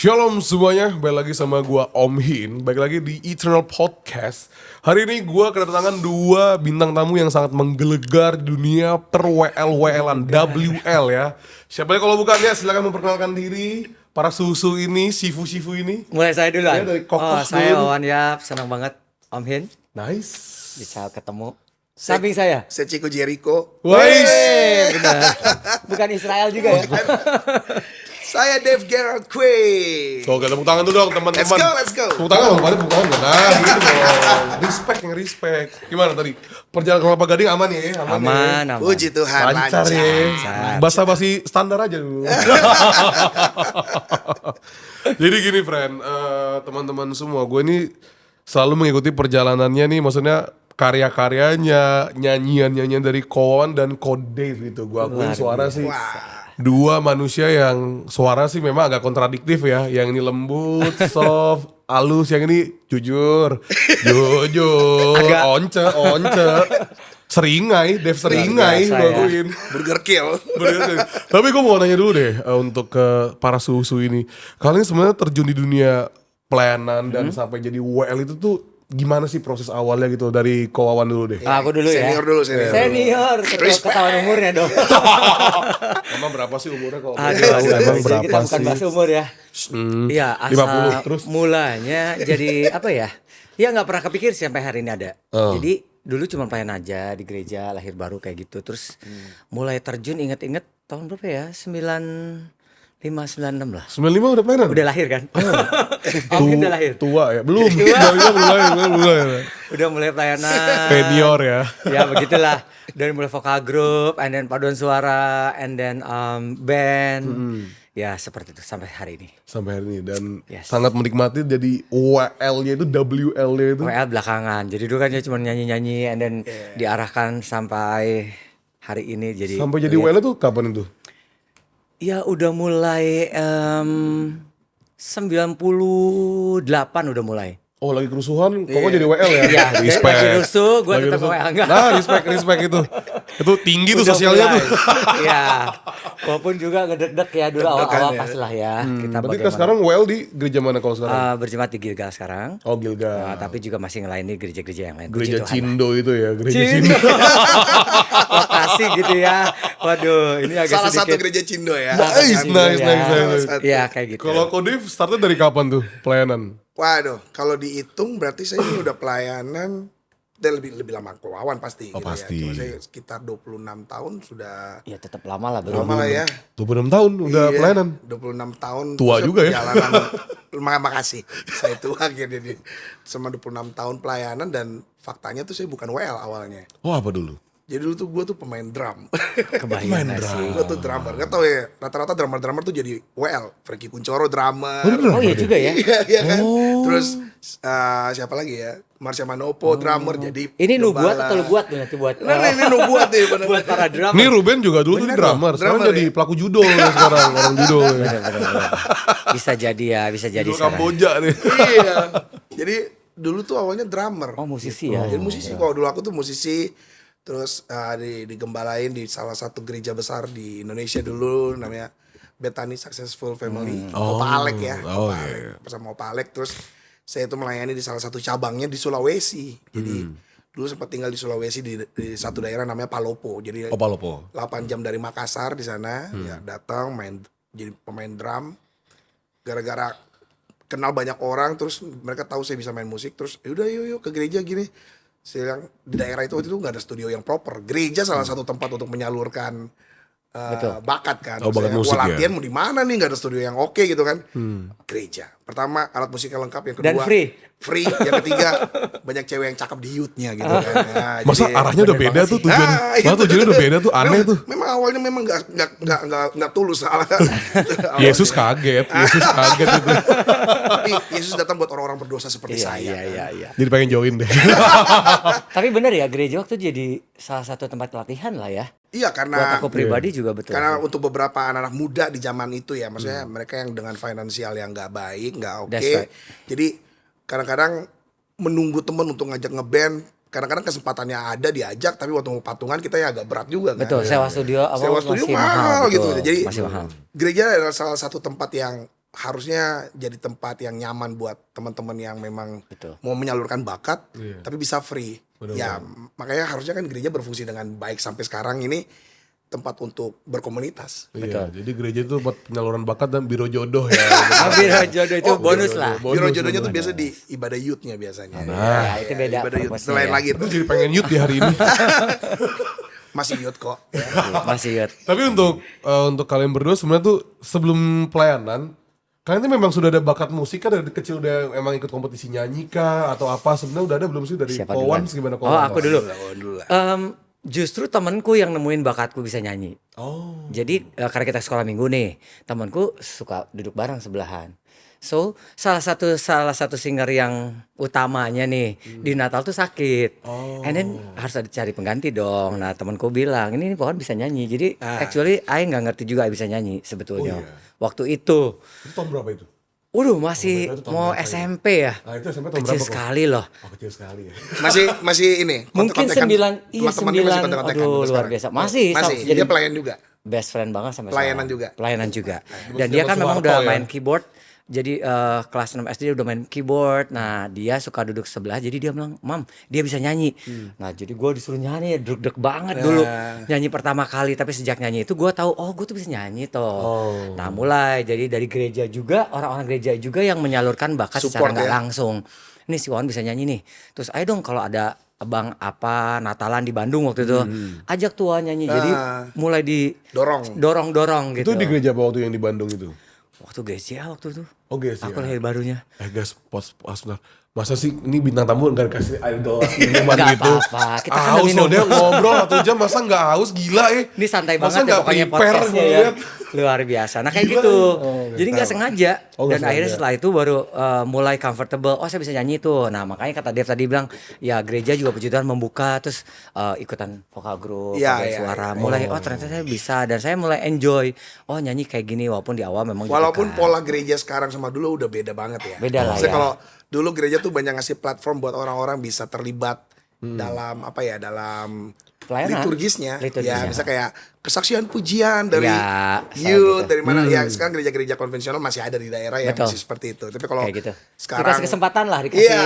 Shalom semuanya, balik lagi sama gua Om Hin, balik lagi di Eternal Podcast. Hari ini gua kedatangan dua bintang tamu yang sangat menggelegar dunia per-WL-WL-an, WL ya. Siapa kalau bukan ya, silakan memperkenalkan diri para susu ini, sifu-sifu ini. Mulai saya dulu. Ya, dari Kokos Saya dulu. Wawan Yap, senang banget Om Hin Nice. bisa ketemu. Samping saya. Chico Jericho. Wais. Benar. Bukan Israel juga ya. Saya Dave Gerard Quay. Oke, tepuk tangan dulu dong teman-teman. Let's go. Tepuk tangan dong, tepuk tangan. Nah, gitu dong. Respect. Gimana tadi? Perjalanan ke Kelapa Gading aman ya? Aman. Puji Tuhan, Lancar lancar. ya. Basa-basi standar aja dulu. Jadi gini friend, teman-teman semua, gue ini selalu mengikuti perjalanannya nih, maksudnya karya-karyanya, nyanyian-nyanyian dari Kowan dan Dave gitu. Gue akuin suara sih. Dua manusia yang suara sih memang agak kontradiktif ya. Yang ini lembut, soft, halus. Yang ini jujur, once. Seringai, Dave seringai. biasa Gue ya. akuin. Burger Kill. Bener. Tapi gue mau nanya dulu deh untuk ke para susu ini. Kalian sebenarnya terjun di dunia pelayanan dan sampai jadi WL itu tuh gimana sih proses awalnya gitu dari Kowawan dulu deh. Aku dulu ya. Senior dulu. Senior. Ketahuan umurnya dong. Emang berapa sih umurnya kalau Aduh, boleh tahu? Emang jadi berapa kita bukan sih? bahas umur ya. Iya, 50 asal terus? mulanya jadi apa ya? Ya nggak pernah kepikir sih sampai hari ini ada. Oh. Jadi dulu cuma pelayan aja di gereja lahir baru kayak gitu. Terus mulai terjun inget-inget tahun berapa ya? 95, 96 lah. 95 udah pelayanan? Udah lahir kan? Mungkin udah lahir. Tua ya? Belum. Belum lahir. Udah mulai pelayanan. Senior ya. Ya begitulah. Dari mulai vokal group, and then paduan suara, and then band. Ya seperti itu sampai hari ini. Sampai hari ini dan Yes. sangat menikmati jadi WL-nya itu, WL-nya itu. WL belakangan. Jadi dulu kan dia cuma nyanyi-nyanyi, and then diarahkan sampai hari ini jadi. Sampai jadi WL itu kapan itu? Ya udah mulai 98 udah mulai. Oh lagi kerusuhan, kok jadi WL ya? Iya, Respect. lagi rusuh, gue Lagi tetap rusuh. WL enggak. Nah, respect itu. Itu tinggi tuh Udah sosialnya mulai. tuh. Iya. Walaupun juga ngedek-dek ya dulu awal-awal pas lah ya. Kita Berarti bagaimana. sekarang WL di gereja mana kalau sekarang? Berjemaat di Gilgal sekarang. Oh Gilgal. Tapi juga masih ngelayani gereja-gereja yang lain. Gereja Puji Tuhan lah. Cindo itu ya, gereja Cindo. Cindo. Lokasi gitu ya. Waduh, ini agak Salah satu sedikit. gereja Cindo ya. Nice. Iya, kayak gitu. Kalau Kodif startnya dari kapan tuh pelayanan? Waduh, kalau dihitung berarti saya ini udah pelayanan dan lebih lama Kowawan pasti. Oh, gitu pasti. Ya. Cuma saya sekitar 26 tahun sudah Ya tetap lama lah belum. lama lah ya. 26 tahun udah Iya, pelayanan. 26 tahun. Tua terus juga ya. perjalanan. Makasih. Saya tua gitu. Sama 26 tahun pelayanan dan faktanya tuh saya bukan WL awalnya. Oh apa dulu? Jadi dulu tuh gue tuh pemain drum. Kebayang gak sih? Gue tuh drummer. Gak tau ya, rata-rata drummer-drummer tuh jadi WL. Frankie Kuncoro drummer. Oh iya juga ya. Iya kan. Terus siapa lagi ya? Marsha Manopo drummer jadi Ini lu buat gembala. atau lu buat nih nanti buat Nah, ini lu buat nih bener. buat para drummer. Nih Ruben juga dulu tuh Bener drummer, loh, sekarang drummer jadi ya. pelaku judo ya sekarang, orang judo ya. Bener. Bisa jadi ya, bisa jadi Judo sekarang. Kamboja nih. Iya. Jadi dulu tuh awalnya drummer. Oh musisi ya. Jadi musisi. Kalau dulu aku tuh musisi. Terus digembalain di salah satu gereja besar di Indonesia dulu namanya Bethany Successful Family. Opa Alek ya. Oh, Opa iya. Alek. Bersama Opa Alek. Terus saya itu melayani di salah satu cabangnya di Sulawesi. Jadi dulu sempat tinggal di Sulawesi di satu daerah namanya Palopo. Jadi Opa Lopo. 8 jam dari Makassar di sana. Ya datang main jadi pemain drum. Gara-gara kenal banyak orang terus mereka tahu saya bisa main musik terus yaudah yuk ke gereja gini. Saya bilang di daerah itu waktu itu nggak ada studio yang proper. Gereja salah satu tempat untuk menyalurkan bakat kan. Oh, bakat Saya, musik "Wah, ya." latihan mau di mana nih? Nggak ada studio yang oke gitu kan. Gereja. Pertama alat musiknya lengkap, yang kedua Dan free. Free. Yang ketiga banyak cewek yang cakep di youth-nya gitu kan. Nah, Masa jadi- arahnya udah beda tuh tujuan. itu Masa tujuannya udah beda tuh, aneh tuh. Memang awalnya memang nggak tulus salah. Yesus kaget itu. Tapi Yesus datang buat orang-orang berdosa seperti saya. Iya. Jadi pengen join deh. Tapi bener ya gereja waktu jadi salah satu tempat latihan lah ya. Iya Buat karena aku pribadi juga betul. Karena untuk beberapa anak-anak muda di zaman itu ya, maksudnya mereka yang dengan finansial yang nggak baik, nggak oke. That's right. Jadi kadang-kadang menunggu temen untuk ngajak ngeband, kadang-kadang kesempatannya ada diajak, tapi waktu mau patungan kita ya agak berat juga kan. Betul, sewa studio Sewa studio masih mahal betul. gitu. Jadi masih mahal. gereja adalah salah satu tempat yang harusnya jadi tempat yang nyaman buat teman-teman yang memang Betul. mau menyalurkan bakat, Iya. tapi bisa free. Benar, Ya, makanya harusnya kan gereja berfungsi dengan baik sampai sekarang ini tempat untuk berkomunitas. Iya, jadi gereja itu buat penyaluran bakat dan biro jodoh ya. Biro jodoh itu bonus lah. Biro jodohnya tuh biasa di ibadah youth-nya biasanya. Nah, itu beda Ibadah youth. purpose-nya Selain ya. lagi Itu itu jadi pengen youth di hari ini. masih youth kok. Ya. Masih ingat. Tapi untuk kalian berdua sebenarnya tuh sebelum pelayanan, kalian tuh memang sudah ada bakat musik kan dari kecil udah emang ikut kompetisi nyanyi kah atau apa? Sebenarnya udah ada belum sih dari Siapa Kowan? duluan? Gimana Oh, Kowan? aku dulu. Dulu lah. Justru temanku yang nemuin bakatku bisa nyanyi. Oh. Jadi karena kita sekolah minggu nih, temanku suka duduk bareng sebelahan. So salah satu singer yang utamanya nih di Natal tuh sakit. And then harus ada cari pengganti dong. Nah temanku bilang ini pohon bisa nyanyi. Jadi actually I nggak ngerti juga bisa nyanyi sebetulnya. Waktu itu, Itu tahun berapa itu? waduh masih itu tahun mau berapa ya? SMP ya. Nah, itu SMP tahun Kecil berapa kok? sekali loh. Oh, kecil sekali ya. Masih ini. Mungkin kontak-kontakan. 9, iya Teman-temannya masih 9, kontak-kontakan aduh sampai luar sekarang? biasa. Masih, Masih. jadi Dia pelayan juga. best friend banget sampai Pelayanan sekarang. juga. Pelayanan juga. Bos Dan dia zaman kan memang Soeharto udah ya? main keyboard. Jadi kelas 6 SD dia udah main keyboard. Nah dia suka duduk sebelah. Jadi dia bilang, Mam dia bisa nyanyi. Nah jadi gue disuruh nyanyi, deg-deg banget dulu. Nyanyi pertama kali. Tapi sejak nyanyi itu gue tahu, oh gue tuh bisa nyanyi toh. Nah mulai jadi dari gereja juga, orang-orang gereja juga yang menyalurkan bakat secara Support nggak ya? langsung. Ini si Wawan bisa nyanyi nih. Terus ayo dong kalau ada abang apa Natalan di Bandung waktu itu, ajak tuh Wawan nyanyi. Jadi mulai Dorong. gitu. Itu di gereja apa waktu yang di Bandung itu? Waktu gereja waktu itu. Oh guys Aku ya. lahir barunya. Guys, pos sebentar. Masa sih ini bintang tamu nggak kasih air gelas minuman Nggak gitu? apa-apa, kita kan udah Haus loh minum. dia ngobrol 1 jam masa nggak haus gila Ini santai Masa banget ya nggak pokoknya prepare podcastnya gua ya. liat? Luar biasa. Nah kayak Gila gitu. ya. Jadi nggak sengaja. Oh, nggak Dan akhirnya sengaja. setelah itu baru mulai comfortable. Oh saya bisa nyanyi tuh. Nah makanya kata Dev tadi bilang, ya gereja juga puji Tuhan membuka. Terus ikutan vokal group, Iya, paduan iya, suara. Mulai oh ternyata saya bisa. Dan saya mulai enjoy. Oh nyanyi kayak gini walaupun di awal memang Walaupun ditekan. pola gereja sekarang sama dulu udah beda banget ya. Beda lah Maksudnya ya. kalau dulu gereja tuh banyak ngasih platform buat orang-orang bisa terlibat dalam dalam Pelayanan. liturgisnya. Liturgisnya. Ya, bisa kayak kesaksian pujian dari Ya, youth, gitu. dari mana ya. Sekarang gereja-gereja konvensional masih ada di daerah yang Betul. masih seperti itu. Tapi kalau Kayak gitu. sekarang Dikasih kesempatan lah, dikasih Iya,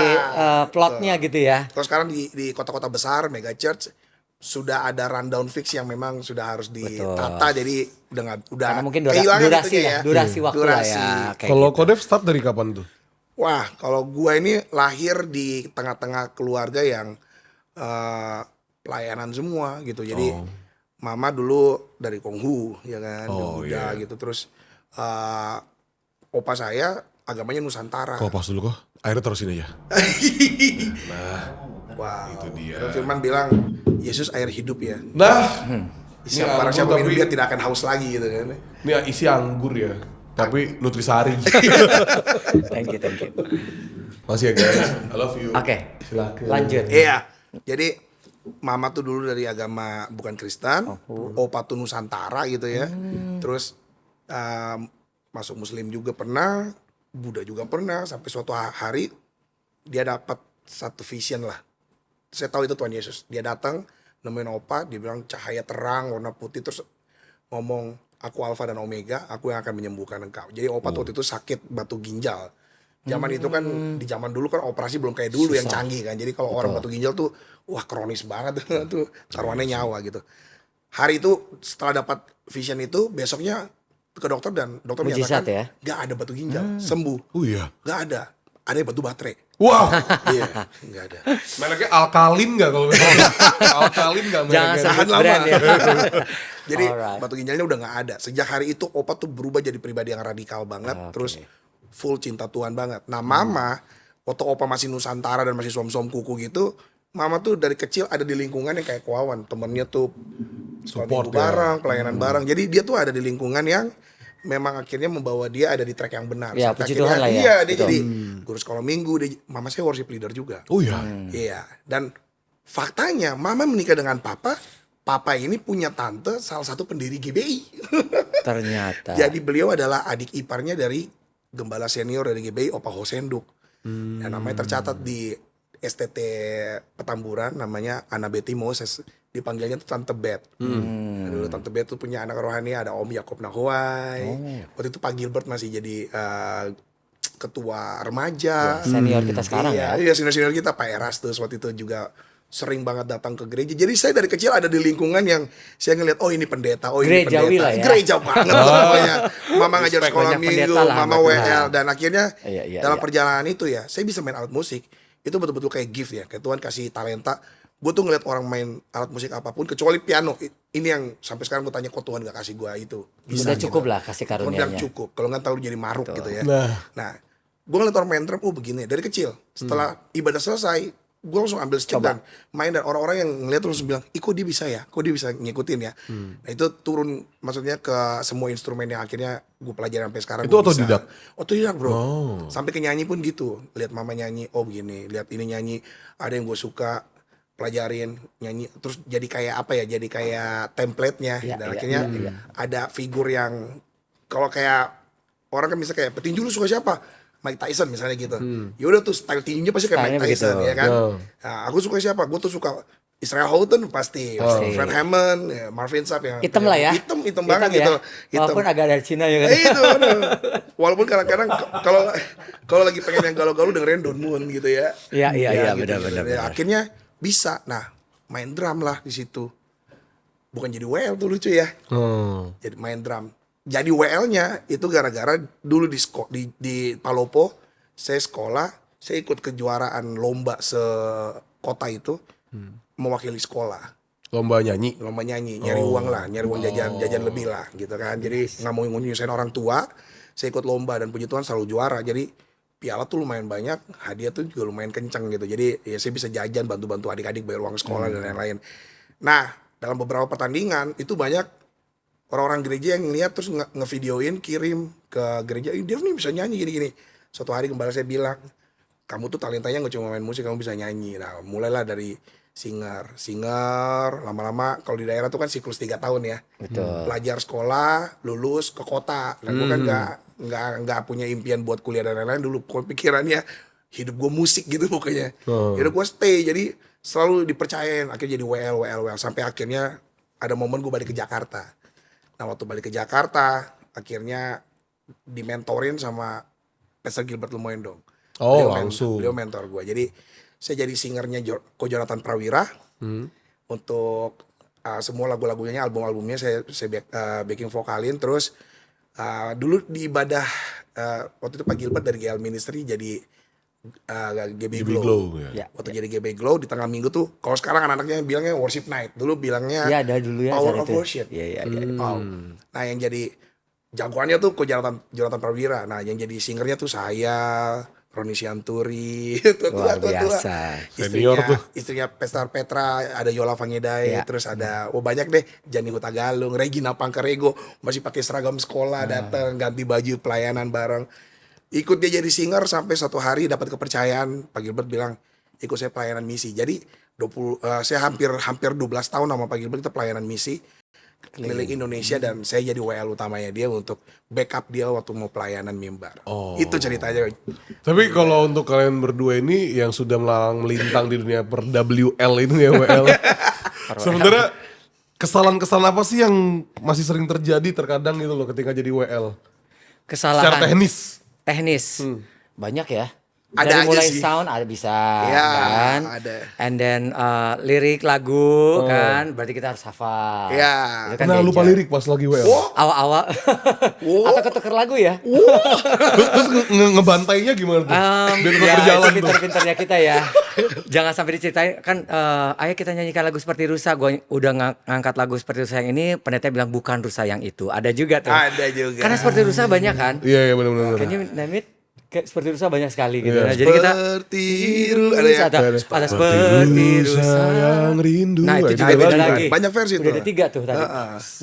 plotnya gitu ya. kalau sekarang di kota-kota besar, mega church sudah ada rundown fix yang memang sudah harus ditata, jadi udah Karena mungkin kehilangan durasi itunya lah, durasi waktu lah Durasi. ya. Kayak Kalau gitu. Kodev start dari kapan tuh? Wah, kalau gua ini lahir di tengah-tengah keluarga yang pelayanan semua gitu. Jadi mama dulu dari Konghu ya kan, dari Buddha gitu. Terus opa saya agamanya Nusantara. Kok pas dulu kok? Airnya taruh sini ya. Wah, itu dia. Dan Firman bilang Yesus air hidup ya. Nah, Siapa barang anggur siapa minum tapi- dia tidak akan haus lagi gitu kan. ini isi anggur ya. Tapi nutrisari. Thank you. Masih ya guys. I love you. Oke, Silakan. lanjut. Iya. Jadi mama tuh dulu dari agama bukan Kristen, opa tuh Nusantara gitu ya. Terus masuk Muslim juga pernah, Buddha juga pernah. Sampai suatu hari dia dapat satu vision lah. Saya tahu itu Tuhan Yesus. Dia datang nemuin opa, dia bilang cahaya terang warna putih, terus ngomong aku alfa dan omega, aku yang akan menyembuhkan engkau. Jadi opa tuh waktu itu sakit batu ginjal. Zaman itu kan di zaman dulu kan operasi belum kayak dulu yang canggih kan. Jadi kalau orang batu ginjal tuh wah kronis banget tuh taruhannya nyawa gitu. Hari itu setelah dapat vision itu besoknya ke dokter dan dokter Mujizat menyatakan ya? nggak ada batu ginjal, sembuh. Oh iya. Nggak ada. Ada batu baterai. Wow. Iya, nggak ada. Mereknya alkalin nggak kalau misalnya? Alkalin nggak Jangan mereknya? sebut lama. brand ya. Jadi Alright. batu ginjalnya udah nggak ada. Sejak hari itu opa tuh berubah jadi pribadi yang radikal banget, terus full cinta Tuhan banget. Nah mama, waktu opa masih Nusantara dan masih suam-suam kuku gitu, mama tuh dari kecil ada di lingkungan yang kayak Kuawan, temennya tuh sekolah Support minggu ya. bareng, pelayanan bareng. Jadi dia tuh ada di lingkungan yang memang akhirnya membawa dia ada di track yang benar. Ya, Sampai puji akhirnya- Tuhan lah ya. Iya, dia Betul. jadi guru sekolah minggu. Mama saya worship leader juga. Oh iya. Iya, dan faktanya mama menikah dengan papa. Papa ini punya tante salah satu pendiri GBI. Ternyata. Jadi beliau adalah adik iparnya dari gembala senior dari GBI, Opa Hosenduk. Dan namanya tercatat di STT Petamburan, namanya Anna Betty Moses. Dia dipanggilnya tuh Tante Bet. Dulu Tante Bet tuh punya anak rohani, ada Om Yakob Nahuai. Waktu itu Pak Gilbert masih jadi ketua remaja. Senior kita sekarang ya. Iya, senior-senior kita, Pak Erastus waktu itu juga sering banget datang ke gereja. Jadi saya dari kecil ada di lingkungan yang saya ngeliat, oh ini pendeta, oh ini Gerejawi pendeta. lah ya. Gereja banget pokoknya. Mama ngajar Respect, sekolah banyak minggu, pendeta lah mama buat WL. Tuhan. Dan akhirnya Iya, dalam iya. perjalanan itu ya, saya bisa main alat musik. Itu betul-betul kayak gift ya, kayak Tuhan kasih talenta. Gue tuh ngeliat orang main alat musik apapun, kecuali piano. Ini yang sampai sekarang gue tanya, kok Tuhan gak kasih gue itu. Bisa, Udah cukup gitu. lah kasih Tuhan bilang karunia-Nya. cukup, kalau nggak tahu jadi maruk gitu ya. Nah. Gue ngeliat orang main drum, oh begini dari kecil. Setelah ibadah selesai, gue langsung ambil stick dan main, dan orang-orang yang ngeliat tuh langsung bilang, kok dia bisa ya, kok dia bisa ngikutin ya. Nah itu turun maksudnya ke semua instrumen yang akhirnya gue pelajari sampai sekarang. Itu gua bisa. otodidak? Otodidak bro. Sampai ke nyanyi pun gitu, lihat mama nyanyi, oh begini, lihat ini nyanyi, ada yang gue suka, pelajarin nyanyi, terus jadi kayak apa ya, jadi kayak template-nya. Iya, Dan iya, akhirnya iya. ada figur yang, kalau kayak orang kan bisa kayak petinju lu suka siapa? Mike Tyson misalnya gitu. Ya udah tuh style tinjunya pasti kayak Stylenya Mike Tyson begitu. ya kan. Oh. Nah, aku suka siapa? Gue tuh suka Israel Houghton pasti, Fred Hammond, ya, Marvin Sapp yang Hitam lah ya. hitam banget ya. gitu. Hitam. Walaupun agak dari Cina ya kan. Itu bener. Walaupun kadang-kadang kalau lagi pengen yang galau-galau dengerin Don Moon gitu ya. Iya, iya, Ya, iya, gitu, benar, gitu. benar, Ya, benar. akhirnya bisa. Nah, main drum lah di situ. Bukan jadi WL tuh lucu ya. Jadi main drum. Jadi WL-nya itu gara-gara dulu di Palopo saya sekolah, saya ikut kejuaraan lomba sekota itu mewakili sekolah. Lomba nyanyi. Lomba nyanyi, nyari uang lah, nyari uang jajan lebih lah gitu kan. Jadi nggak mau nyusahin orang tua, saya ikut lomba dan puji Tuhan selalu juara. Jadi piala tuh lumayan banyak, hadiah tuh juga lumayan kenceng gitu. Jadi ya saya bisa jajan, bantu-bantu adik-adik bayar uang sekolah dan lain-lain. Nah, dalam beberapa pertandingan itu banyak orang-orang gereja yang ngeliat terus ngevideoin, kirim ke gereja, dia nih bisa nyanyi gini-gini. Suatu hari gembala saya bilang, kamu tuh talentanya gak cuma main musik, kamu bisa nyanyi. Nah, mulailah dari singer, lama-lama kalau di daerah tuh kan siklus 3 tahun ya. Betul. Pelajar sekolah, lulus ke kota. Nah, gue kan nggak punya impian buat kuliah dan lain-lain dulu. Pikirannya hidup gue musik gitu pokoknya. Hidup gue stay, jadi selalu dipercayain. Akhirnya jadi WL sampai akhirnya ada momen gue balik ke Jakarta. Nah, waktu balik ke Jakarta, akhirnya dimentorin sama Pastor Gilbert Lemoyne dong. Oh, langsung. Beliau mentor gue. Jadi saya jadi singernya Ko Jonathan Prawira. Untuk semua lagu-lagunya, album-albumnya saya backing vokalin. Terus dulu di ibadah waktu itu Pak Gilbert dari GL Ministry jadi GB Glow. Ya. Waktu jadi GB Glow di tengah minggu tuh, kalau sekarang anak-anaknya bilangnya worship night, dulu bilangnya Iya, ada dulu ya Power acara of itu. Worship. Iya. Wow. Nah, yang jadi jagoannya tuh Ko Jonathan Prawira. Nah, yang jadi singernya tuh saya, Roni Sianturi, Luar biasa. Senior tuh. Istrinya Pestar Petra, ada Yola Fangedai, Ya. terus ada banyak deh, Jani Huta Galung, Regina Pangkarego, masih pakai seragam sekolah, datang ganti baju pelayanan bareng. Ikut dia jadi singer sampai suatu hari dapat kepercayaan, Pak Gilbert bilang, ikut saya pelayanan misi. Jadi saya hampir 12 tahun sama Pak Gilbert kita pelayanan misi keliling Indonesia, dan saya jadi WL utamanya dia untuk backup dia waktu mau pelayanan mimbar. Itu ceritanya. Tapi kalau untuk kalian berdua ini yang sudah melalang melintang di dunia per WL ini ya WL. Sebenarnya kesalahan-kesalahan apa sih yang masih sering terjadi terkadang gitu loh ketika jadi WL? Kesalahan. Secara teknis. Banyak ya. Ada Dari aja mulai sih. sound ada bisa Ya, kan. ada. And then lirik lagu kan, berarti kita harus hafal. Ya. Itu kan Pernah lupa danger. lirik pas lagi WL. Awal-awal atau ketuker lagu ya. Terus ngebantainya gimana tuh? Biar tetap Ya, berjalan itu tuh. pinter-pinternya kita ya. Jangan sampai diceritain kan. Ayo kita nyanyikan lagu seperti Rusa. Gue udah ngangkat lagu seperti Rusa yang ini. Pendeta bilang bukan Rusa yang itu. Ada juga tuh. Ada juga. Karena seperti Rusa banyak kan. Iya benar-benar. Can you name it? Kayak seperti Rusa banyak sekali gitu. Iya. Nah, jadi kita Seperti ada ya. ada seperti Rusa yang rindu. Nah itu Itu juga beda beda lagi. lagi. Banyak versi Udah tuh. ada 3 tuh tadi.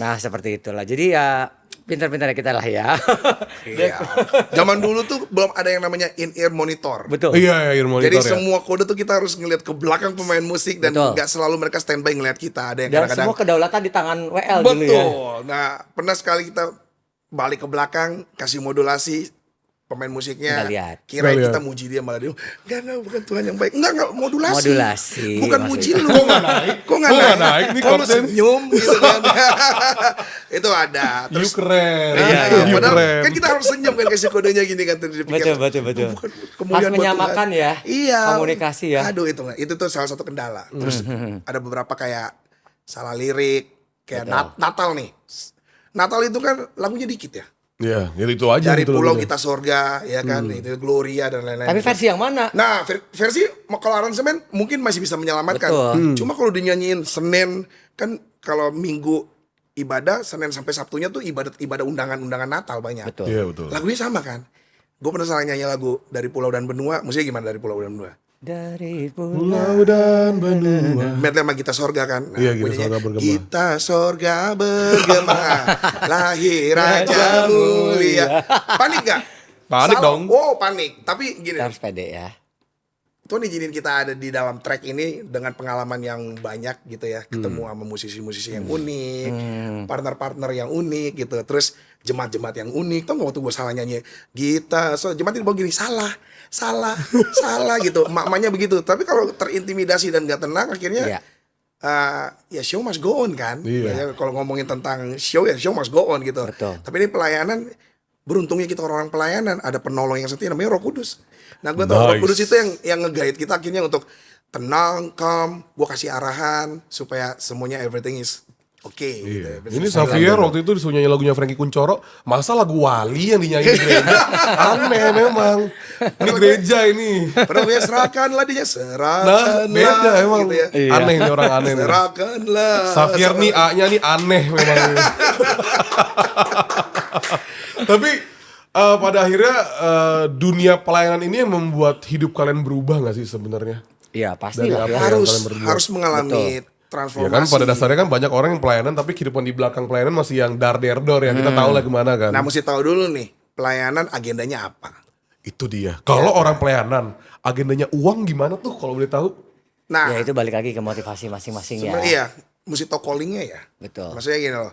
Nah seperti itulah. Jadi ya pintar-pintarnya kita lah ya. Iya. Zaman dulu tuh belum ada yang namanya in-ear monitor. Betul. Iya, ear monitor Jadi ya. semua kode tuh kita harus ngeliat ke belakang pemain musik, dan Betul. nggak selalu mereka standby ngeliat kita. Ada yang Dan kadang-kadang semua kedaulatan di tangan WL dulu ya. betul. Nah, pernah sekali kita balik ke belakang kasih modulasi, pemain musiknya Nggak lihat. kira Nggak kita lihat. muji dia, malah dia enggak bukan Tuhan yang baik. Enggak modulasi. Modulasi, Bukan maksudnya. muji lu. Kok nggak naik? Kok nggak Kok nggak naik? naik nih Kok lu chordnya nih? senyum gitu kan. Itu ada. You Terus keren. You padahal keren. kan kita harus senyum kan kasih kodenya gini kan tadi dipikir. Betul. Oh, bukan Harus kemuliaan buat menyamakan Tuhan. ya. Iya. Komunikasi ya. Aduh itu tuh salah satu kendala. Terus ada beberapa kayak salah lirik, kayak Natal nih. Natal itu kan lagunya dikit ya. Iya, jadi itu aja Dari gitu Pulau lagunya. Kita Sorga, ya kan, itu Gloria dan lain-lain. Tapi versi yang mana? Nah, versi kalau aransemen mungkin masih bisa menyelamatkan. Betul. Cuma kalau dinyanyiin Senin, kan kalau Minggu ibadah, Senin sampai Sabtunya tuh ibadah undangan Natal banyak. Betul. Iya, betul. Lagunya sama kan. Gue pernah salah nyanyi lagu Dari Pulau dan Benua, musiknya gimana Dari Pulau dan Benua? Dari Pulau dan benua. Medley sama Gita Sorga kan. Nah, Iya, gua Gita nyanyi, Sorga bergema. Gita Sorga bergema, lahir Raja mulia. Panik gak? Panik Salah. dong. Oh panik. Tapi gini, Kita harus pede ya. Tuhan izinin kita ada di dalam track ini dengan pengalaman yang banyak gitu ya. Ketemu sama musisi-musisi yang unik, partner-partner yang unik gitu. Terus jemaat-jemaat yang unik. Tau gak waktu gue salah nyanyi Gita, jemaat ini bawa gini, salah gitu. Emak-emaknya begitu. Tapi kalau terintimidasi dan gak tenang akhirnya Iya. ya show must go on kan. Iya. Ya, kalau ngomongin tentang show ya show must go on gitu. Betul. Tapi ini pelayanan, beruntungnya kita orang pelayanan ada penolong yang setia namanya Roh Kudus. Nah gue tau Roh Nice. Kudus itu yang nge-guide kita akhirnya untuk tenang, calm, gue kasih arahan supaya semuanya everything is okay. Gitu. Iya. Ini Xavier waktu itu disuruh nyanyi lagunya Frankie Kuncoro, masa lagu Wali yang dinyanyi di gereja? Aneh memang. Ini gereja ini. Padahal ya serahkanlah dia, Nah, serahkanlah. beda emang. Gitu ya. Aneh nih orang aneh nih. Serahkanlah. Xavier nih A-nya nih aneh memang. Tapi pada akhirnya dunia pelayanan ini yang membuat hidup kalian berubah gak sih sebenarnya? Iya, pasti Dari lah. apa Ya. yang harus kalian berdua? harus mengalami Ya transformasi. kan pada dasarnya kan banyak orang yang pelayanan tapi kehidupan di belakang pelayanan masih yang dar der dor ya. Kita tahu lah gimana kan. Nah mesti tahu dulu nih pelayanan agendanya apa. Itu dia. Kalau orang pelayanan agendanya uang gimana tuh kalau boleh tahu? Nah Ya itu balik lagi ke motivasi masing-masing ya. sebenarnya iya mesti tahu callingnya ya. Betul. Maksudnya gini loh,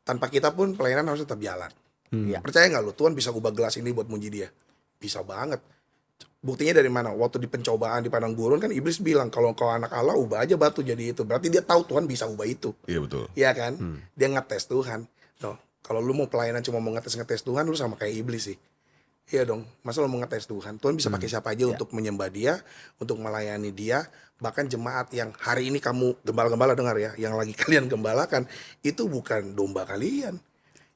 tanpa kita pun pelayanan harus tetap jalan. Iya. Percaya nggak lo Tuhan bisa ubah gelas ini buat muji dia? Bisa banget. Buktinya dari mana? Waktu di pencobaan di padang gurun kan iblis bilang kalau kau anak Allah ubah aja batu jadi itu. Berarti dia tahu Tuhan bisa ubah itu. Iya betul. Iya kan? Dia ngetes Tuhan. No, kalau lu mau pelayanan cuma mau ngetes Tuhan, lu sama kayak iblis sih. Iya dong. Masa lu mau ngetes Tuhan? Tuhan bisa pakai siapa aja untuk menyembah dia, untuk melayani dia. Bahkan jemaat yang hari ini kamu gembala-gembala dengar ya, yang lagi kalian gembalakan, itu bukan domba kalian.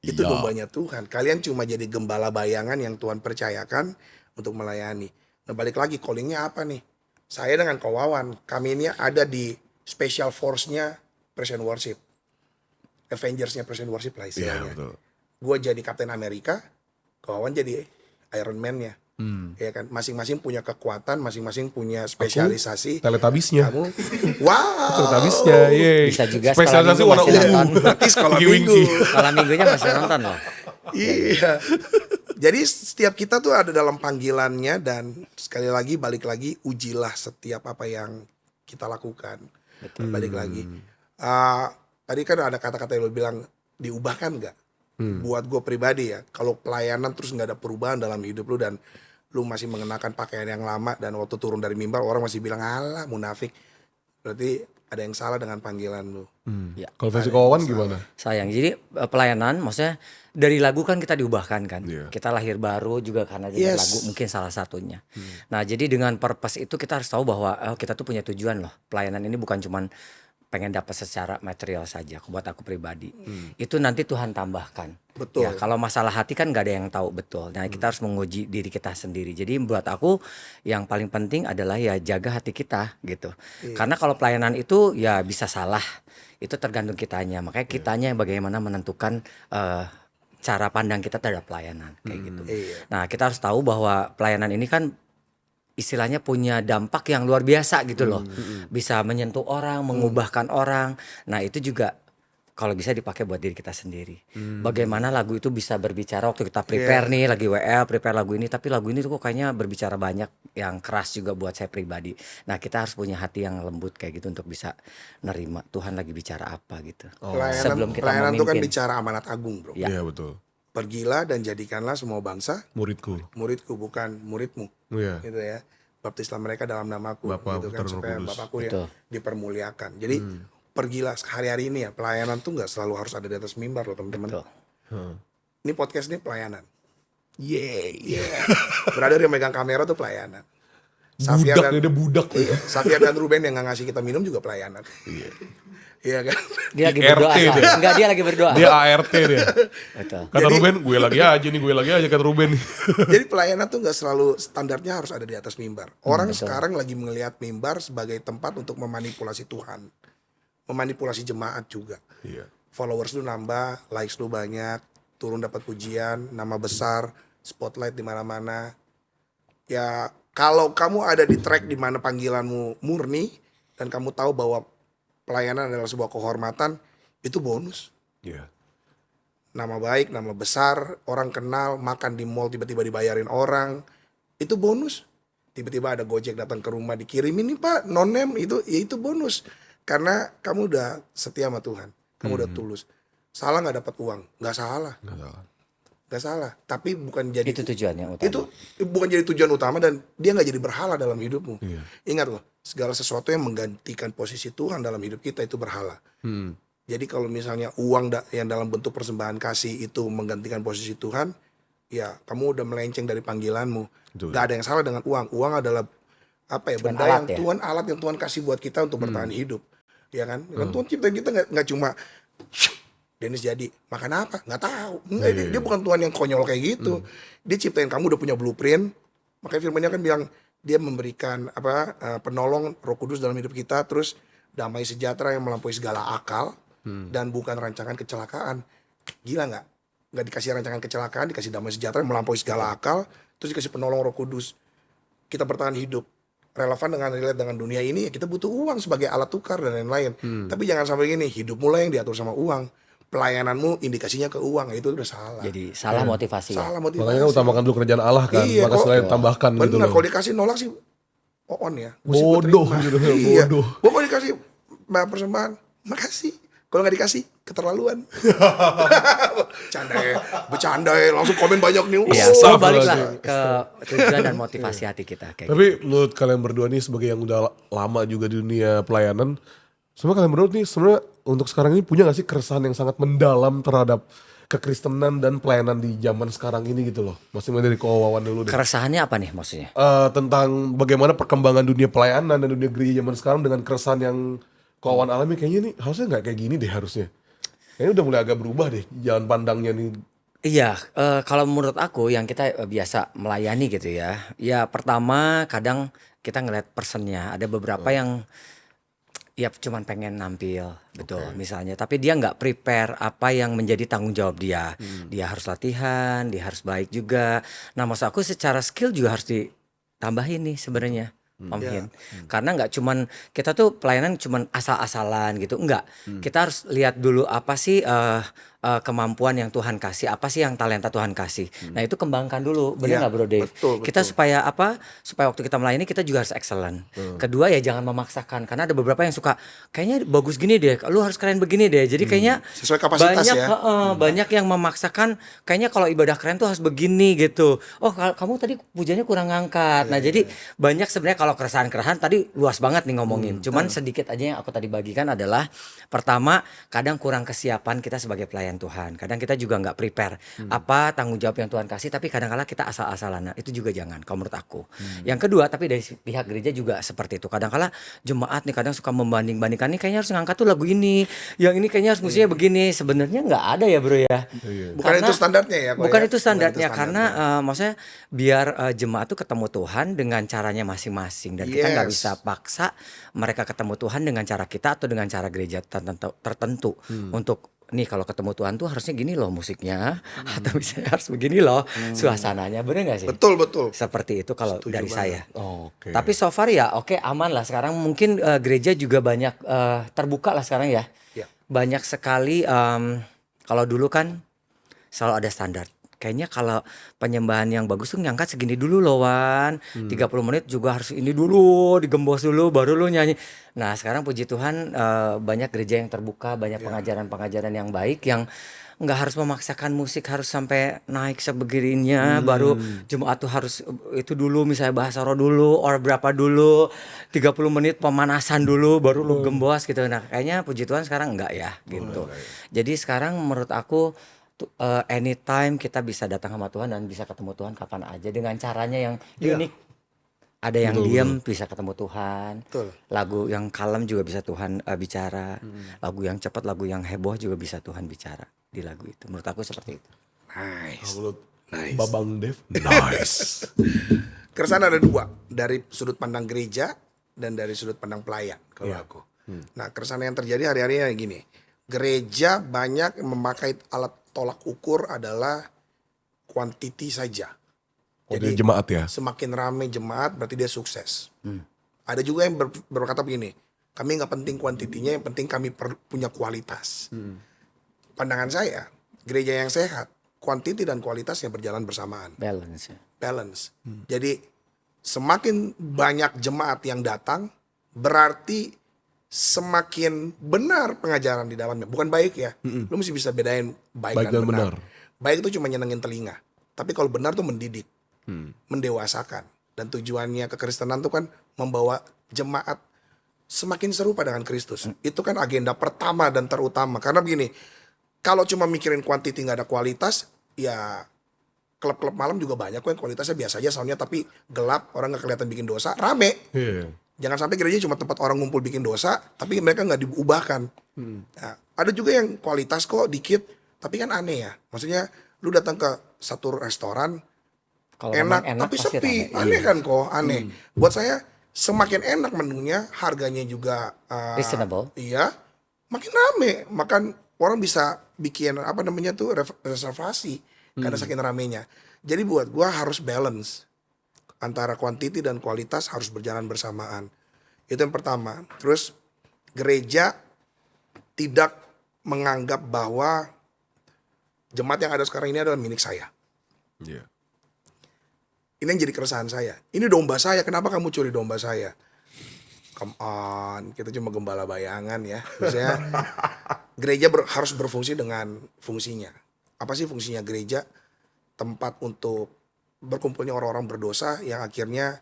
Itu Iya. dombanya Tuhan. Kalian cuma jadi gembala bayangan yang Tuhan percayakan untuk melayani. Nah balik lagi callingnya apa nih? Saya dengan Kawawan, kami ini ada di special force-nya Praise and Worship. Avengers-nya Praise and Worship lah Iya istilahnya. betul. Gue jadi Kapten Amerika, Kawawan jadi Iron Man-nya. Ya kan, masing-masing punya kekuatan, masing-masing punya spesialisasi. Teletabisnya. Kamu, wow. Teletabisnya. Yeay. Bisa juga Spesialisasi sekolah warna minggu masih ungu. nonton. Berarti sekolah Winky minggu. Winky. Sekolah minggunya masih nonton loh. Iya. Jadi setiap kita tuh ada dalam panggilannya dan sekali lagi balik lagi ujilah setiap apa yang kita lakukan. Balik lagi. Tadi kan ada kata-kata yang lo bilang diubahkan nggak? Buat gue pribadi ya, kalau pelayanan terus nggak ada perubahan dalam hidup lu dan lu masih mengenakan pakaian yang lama dan waktu turun dari mimbar orang masih bilang alah munafik, berarti ada yang salah dengan panggilan lu. Ya. Kalau versi kawan gimana? Sayang. Jadi pelayanan maksudnya dari lagu kan kita diubahkan kan. Iya. Kita lahir baru juga karena dari Yes. lagu mungkin salah satunya. Nah, jadi dengan purpose itu kita harus tahu bahwa kita tuh punya tujuan loh. Pelayanan ini bukan cuman pengen dapat secara material saja buat aku pribadi. Itu nanti Tuhan tambahkan. Betul. Ya, kalau masalah hati kan gak ada yang tahu betul. Nah, kita harus menguji diri kita sendiri. Jadi buat aku yang paling penting adalah ya jaga hati kita gitu. Karena kalau pelayanan itu ya bisa salah. Itu tergantung kitanya. Makanya kitanya yang bagaimana menentukan cara pandang kita terhadap pelayanan kayak gitu. Iya. Nah, kita harus tahu bahwa pelayanan ini kan istilahnya punya dampak yang luar biasa gitu loh. Bisa menyentuh orang, mengubahkan orang. Nah, itu juga kalau bisa dipakai buat diri kita sendiri. Bagaimana lagu itu bisa berbicara waktu kita prepare nih lagi WL, prepare lagu ini, tapi lagu ini tuh kok kayaknya berbicara banyak yang keras juga buat saya pribadi. Nah, kita harus punya hati yang lembut kayak gitu untuk bisa nerima Tuhan lagi bicara apa gitu. Pelayanan, Sebelum kita pelayanan itu kan memimpin. bicara amanat agung bro. Ya. Iya betul. Pergilah dan jadikanlah semua bangsa Muridku. muridku, bukan muridmu. Iya. Gitu ya. Baptislah mereka dalam namaku, Bapa, gitu kan, Putra, Roh supaya Kudus. Bapakku ya Betul. dipermuliakan. Jadi pergilah hari-hari ini ya, pelayanan tuh nggak selalu harus ada di atas mimbar loh teman-teman. Betul. Ini podcast ini pelayanan. Yeah. Brother yang megang kamera tuh pelayanan. Safia Budak, dan, dia budak. Safia dan Ruben yang nggak ngasih kita minum juga pelayanan. Iya kan? Dia lagi IRT berdoa. dia. Sal. Enggak, dia lagi berdoa. Dia ART dia. Betul. Kata Ruben, gue lagi aja kata Ruben. Jadi pelayanan tuh nggak selalu standarnya harus ada di atas mimbar. Orang sekarang lagi melihat mimbar sebagai tempat untuk memanipulasi Tuhan, memanipulasi jemaat juga. Iya. Followers lu nambah, likes lu banyak, turun dapat pujian, nama besar, spotlight di mana-mana. Ya kalau kamu ada di track di mana panggilanmu murni dan kamu tahu bahwa pelayanan adalah sebuah kehormatan, itu bonus. Iya. Nama baik, nama besar, orang kenal, makan di mall tiba-tiba dibayarin orang, itu bonus. Tiba-tiba ada Gojek datang ke rumah dikirimin nih Pak, non-name, itu bonus. Karena kamu udah setia sama Tuhan, kamu udah tulus. Salah nggak dapat uang? Nggak salah. Nggak salah. Tapi bukan jadi Itu tujuannya utama. itu bukan jadi tujuan utama dan dia nggak jadi berhala dalam hidupmu. Iya. Ingat loh, segala sesuatu yang menggantikan posisi Tuhan dalam hidup kita itu berhala. Jadi kalau misalnya uang yang dalam bentuk persembahan kasih itu menggantikan posisi Tuhan, ya kamu udah melenceng dari panggilanmu. Betul. Gak ada yang salah dengan uang. Uang adalah apa ya? Cuman Benda alat yang ya? alat yang Tuhan kasih buat kita untuk bertahan hidup, ya kan? Kan Tuhan ciptain kita nggak cuma Dennis jadi makan apa? Nggak tahu. Nggak, dia bukan Tuhan yang konyol kayak gitu. Dia ciptain kamu udah punya blueprint. Makanya firman-Nya kan bilang dia memberikan penolong Roh Kudus dalam hidup kita, terus damai sejahtera yang melampaui segala akal dan bukan rancangan kecelakaan. Gila nggak? Nggak dikasih rancangan kecelakaan, dikasih damai sejahtera yang melampaui segala akal, terus dikasih penolong Roh Kudus. Kita bertahan hidup. Relevan dengan relate dengan dunia ini, ya kita butuh uang sebagai alat tukar dan lain-lain. Tapi jangan sampai gini, hidup mulai yang diatur sama uang. Pelayananmu indikasinya ke uang, itu udah salah. Jadi salah motivasi ya. Salah motivasi. Makanya kan utamakan dulu kerjaan Allah kan. Iya, Maka kok- selain tambahkan gitu Bener, loh. kalau dikasih nolak sih on ya. Gua sih Bodoh terima. gitu, Iya. bodoh. Gua kalau dikasih persembahan, makasih. Kalau nggak dikasih, keterlaluan. Bercanda ya, langsung komen banyak nih. Iya, Oh, so Astagfirullah. baliklah ke tujuan dan motivasi hati kita kayak gitu. Tapi menurut kalian berdua nih sebagai yang udah lama juga di dunia pelayanan, semua kalian berdua nih sebenarnya untuk sekarang ini punya gak sih keresahan yang sangat mendalam terhadap kekristenan dan pelayanan di zaman sekarang ini gitu loh. Maksudnya dari Wawan dulu deh. Keresahannya apa nih maksudnya? Tentang bagaimana perkembangan dunia pelayanan dan dunia gereja zaman sekarang dengan keresahan yang Wawan alami kayaknya nih harusnya nggak kayak gini deh harusnya. Kayaknya udah mulai agak berubah deh jalan pandangnya nih. Iya, kalau menurut aku yang kita biasa melayani gitu ya. Ya pertama kadang kita ngeliat personnya. Ada beberapa yang ya cuman pengen nampil, betul misalnya. Tapi dia nggak prepare apa yang menjadi tanggung jawab dia. Dia harus latihan, dia harus baik juga. Nah maksud aku secara skill juga harus ditambahin nih sebenarnya. Om Hin. Karena nggak cuman kita tuh pelayanan cuman asal-asalan gitu, enggak. Kita harus lihat dulu apa sih kemampuan yang Tuhan kasih, apa sih yang talenta Tuhan kasih. Nah itu kembangkan dulu, benar Iya, nggak Bro Dave? betul, Kita betul. supaya apa? Supaya waktu kita melayani kita juga harus excellent. Kedua ya jangan memaksakan, karena ada beberapa yang suka kayaknya bagus gini deh, lu harus keren begini deh. Jadi kayaknya Sesuai kapasitas banyak, ya. banyak yang memaksakan. Kayaknya kalau ibadah keren tuh harus begini gitu. Oh kamu tadi pujanya kurang ngangkat. Nah jadi banyak sebenarnya kalau keresahan-keresahan tadi luas banget nih ngomongin. Cuman sedikit aja yang aku tadi bagikan adalah pertama kadang kurang kesiapan kita sebagai pelayan Tuhan. Kadang kita juga nggak prepare apa tanggung jawab yang Tuhan kasih. Tapi kadang-kala kita asal-asalan. Nah, itu juga jangan kalau menurut aku. Yang kedua tapi dari pihak gereja juga seperti itu. Kadang-kala jemaat nih kadang suka membanding-bandingkan nih kayaknya harus ngangkat tuh lagu ini. Yang ini kayaknya harus musiknya begini. Sebenarnya nggak ada ya bro ya. Bukan itu standarnya ya, Ko, Bukan ya? itu standarnya Bukan itu karena maksudnya biar jemaat tuh ketemu Tuhan dengan caranya masing-masing dan kita nggak Yes. bisa paksa mereka ketemu Tuhan dengan cara kita atau dengan cara gereja tertentu untuk nih kalau ketemu Tuhan tuh harusnya gini loh musiknya atau misalnya harus begini loh suasananya, bener nggak sih? Betul, betul. Seperti itu kalau Setuju dari banget. saya. Oke. Tapi so far ya oke aman lah sekarang mungkin gereja juga banyak terbuka lah sekarang ya. Ya. Banyak sekali kalau dulu kan selalu ada standar kayaknya kalau penyembahan yang bagus tuh ngangkat segini dulu loh Wan. 30 menit juga harus ini dulu, digembos dulu baru lu nyanyi. Nah, sekarang puji Tuhan banyak gereja yang terbuka, banyak pengajaran-pengajaran yang baik yang nggak harus memaksakan musik harus sampai naik sebegininya baru Jumat tuh harus itu dulu misalnya bahasa roh dulu or berapa dulu 30 menit pemanasan dulu baru lu gembos gitu. Nah, kayaknya puji Tuhan sekarang enggak ya gitu. Jadi sekarang menurut aku anytime kita bisa datang sama Tuhan dan bisa ketemu Tuhan kapan aja dengan caranya yang unik. Ada yang diam bisa ketemu Tuhan. Betul. Lagu yang kalem juga bisa Tuhan bicara. Lagu yang cepat, lagu yang heboh juga bisa Tuhan bicara di lagu itu. Menurut aku seperti itu. Nice. Menurut Nice. Babang Dev, nice. Keresahan ada dua, dari sudut pandang gereja dan dari sudut pandang pelayan kalau aku. Nah, keresahan yang terjadi hari-hari yang gini. Gereja banyak memakai alat tolak ukur adalah quantity saja. Jadi jemaat ya. Semakin ramai jemaat berarti dia sukses. Ada juga yang berkata begini, kami nggak penting kuantitinya, yang penting kami punya kualitas. Pandangan saya, gereja yang sehat, kuantiti dan kualitasnya berjalan bersamaan. Balance ya. Balance. Jadi semakin banyak jemaat yang datang, berarti semakin benar pengajaran di dalamnya. Bukan baik ya. Lu mesti bisa bedain baik dan benar. Baik itu cuma nyenengin telinga. Tapi kalau benar tuh mendidik, mendewasakan. Dan tujuannya kekristenan tuh kan membawa jemaat semakin serupa dengan Kristus. Itu kan agenda pertama dan terutama. Karena begini, kalau cuma mikirin kuantiti nggak ada kualitas, ya klub-klub malam juga banyak kok yang kualitasnya biasa aja soundnya tapi gelap, orang nggak kelihatan bikin dosa, rame. Jangan sampai gereja cuma tempat orang ngumpul bikin dosa, tapi mereka nggak diubahkan. Nah, ada juga yang kualitas kok dikit, tapi kan aneh ya. Maksudnya lu datang ke satu restoran, Kalau enak memang tapi pasti sepi, rame. aneh kan kok, aneh. Buat saya semakin enak menunya, harganya juga Reasonable. iya, makin rame, makan orang bisa bikin apa namanya tuh reservasi karena saking ramenya. Jadi buat gua harus balance antara kuantiti dan kualitas harus berjalan bersamaan. Itu yang pertama. Terus gereja tidak menganggap bahwa jemaat yang ada sekarang ini adalah milik saya. Ini yang jadi keresahan saya. Ini domba saya, kenapa kamu curi domba saya? Come on, kita cuma gembala bayangan ya. Maksudnya gereja harus berfungsi dengan fungsinya. Apa sih fungsinya gereja? Tempat untuk berkumpulnya orang-orang berdosa yang akhirnya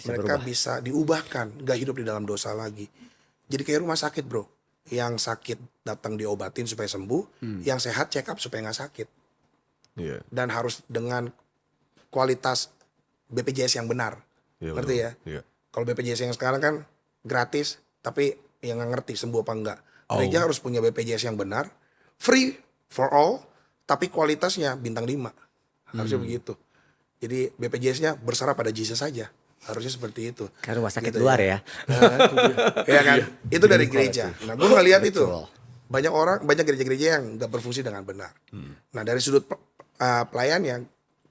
mereka bisa diubahkan, gak hidup di dalam dosa lagi. Jadi kayak rumah sakit bro. Yang sakit datang diobatin supaya sembuh, yang sehat check up supaya gak sakit. Dan harus dengan kualitas BPJS yang benar. Ngerti ya? Kalau BPJS yang sekarang kan gratis, tapi yang gak ngerti sembuh apa enggak. Gereja harus punya BPJS yang benar, free for all, tapi kualitasnya bintang 5. Harusnya begitu. Jadi BPJS-nya berserah pada Jesus saja. Harusnya seperti itu. Kan rumah sakit Gitu luar ya. ya. Ya kan? Itu dari gereja. Nah, gue ngeliat itu. Betul. Banyak gereja-gereja yang gak berfungsi dengan benar. Nah, dari sudut pelayan yang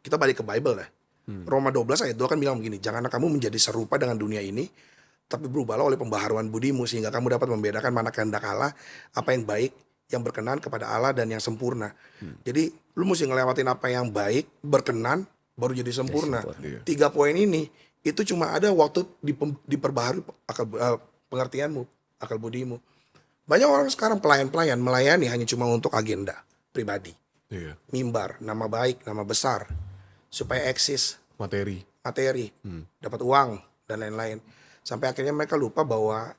kita balik ke Bible lah. Roma 12 ayat 2 kan bilang begini, janganlah kamu menjadi serupa dengan dunia ini, tapi berubahlah oleh pembaharuan budimu sehingga kamu dapat membedakan mana kehendak Allah, apa yang baik, yang berkenan kepada Allah dan yang sempurna. Jadi lu mesti ngelewatin apa yang baik, berkenan, baru jadi sempurna. 3 poin ini itu cuma ada waktu diperbaharui pengertianmu, akal budimu. Banyak orang sekarang pelayan-pelayan melayani hanya cuma untuk agenda pribadi. Mimbar, nama baik, nama besar, supaya eksis, materi, dapat uang dan lain-lain. Sampai akhirnya mereka lupa bahwa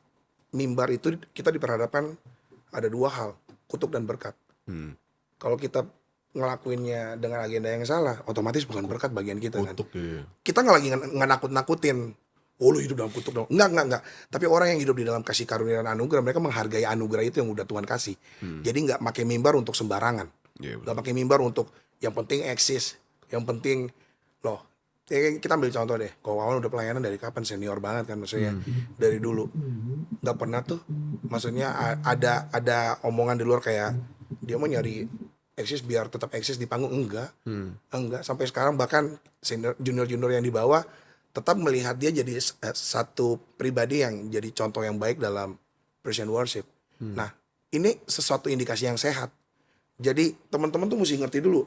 mimbar itu kita diperhadapkan ada 2 hal, kutuk dan berkat. Kalau kita ngelakuinnya dengan agenda yang salah, otomatis bukan berkat bagian kita kan. Kita nggak lagi nakut-nakutin, oh lu hidup dalam kutuk dong. Enggak. Tapi orang yang hidup di dalam kasih karunia dan anugerah, mereka menghargai anugerah itu yang udah Tuhan kasih. Jadi nggak pakai mimbar untuk sembarangan. Nggak pakai mimbar untuk yang penting eksis, yang penting loh. Kita ambil contoh deh, kalau Wawan udah pelayanan dari kapan, senior banget kan maksudnya, dari dulu. Nggak pernah tuh, maksudnya ada omongan di luar kayak dia mau nyari eksis biar tetap eksis di panggung, enggak. Sampai sekarang bahkan junior yang di bawah tetap melihat dia jadi satu pribadi yang jadi contoh yang baik dalam praise and worship. Nah, ini sesuatu indikasi yang sehat. Jadi teman-teman tuh mesti ngerti dulu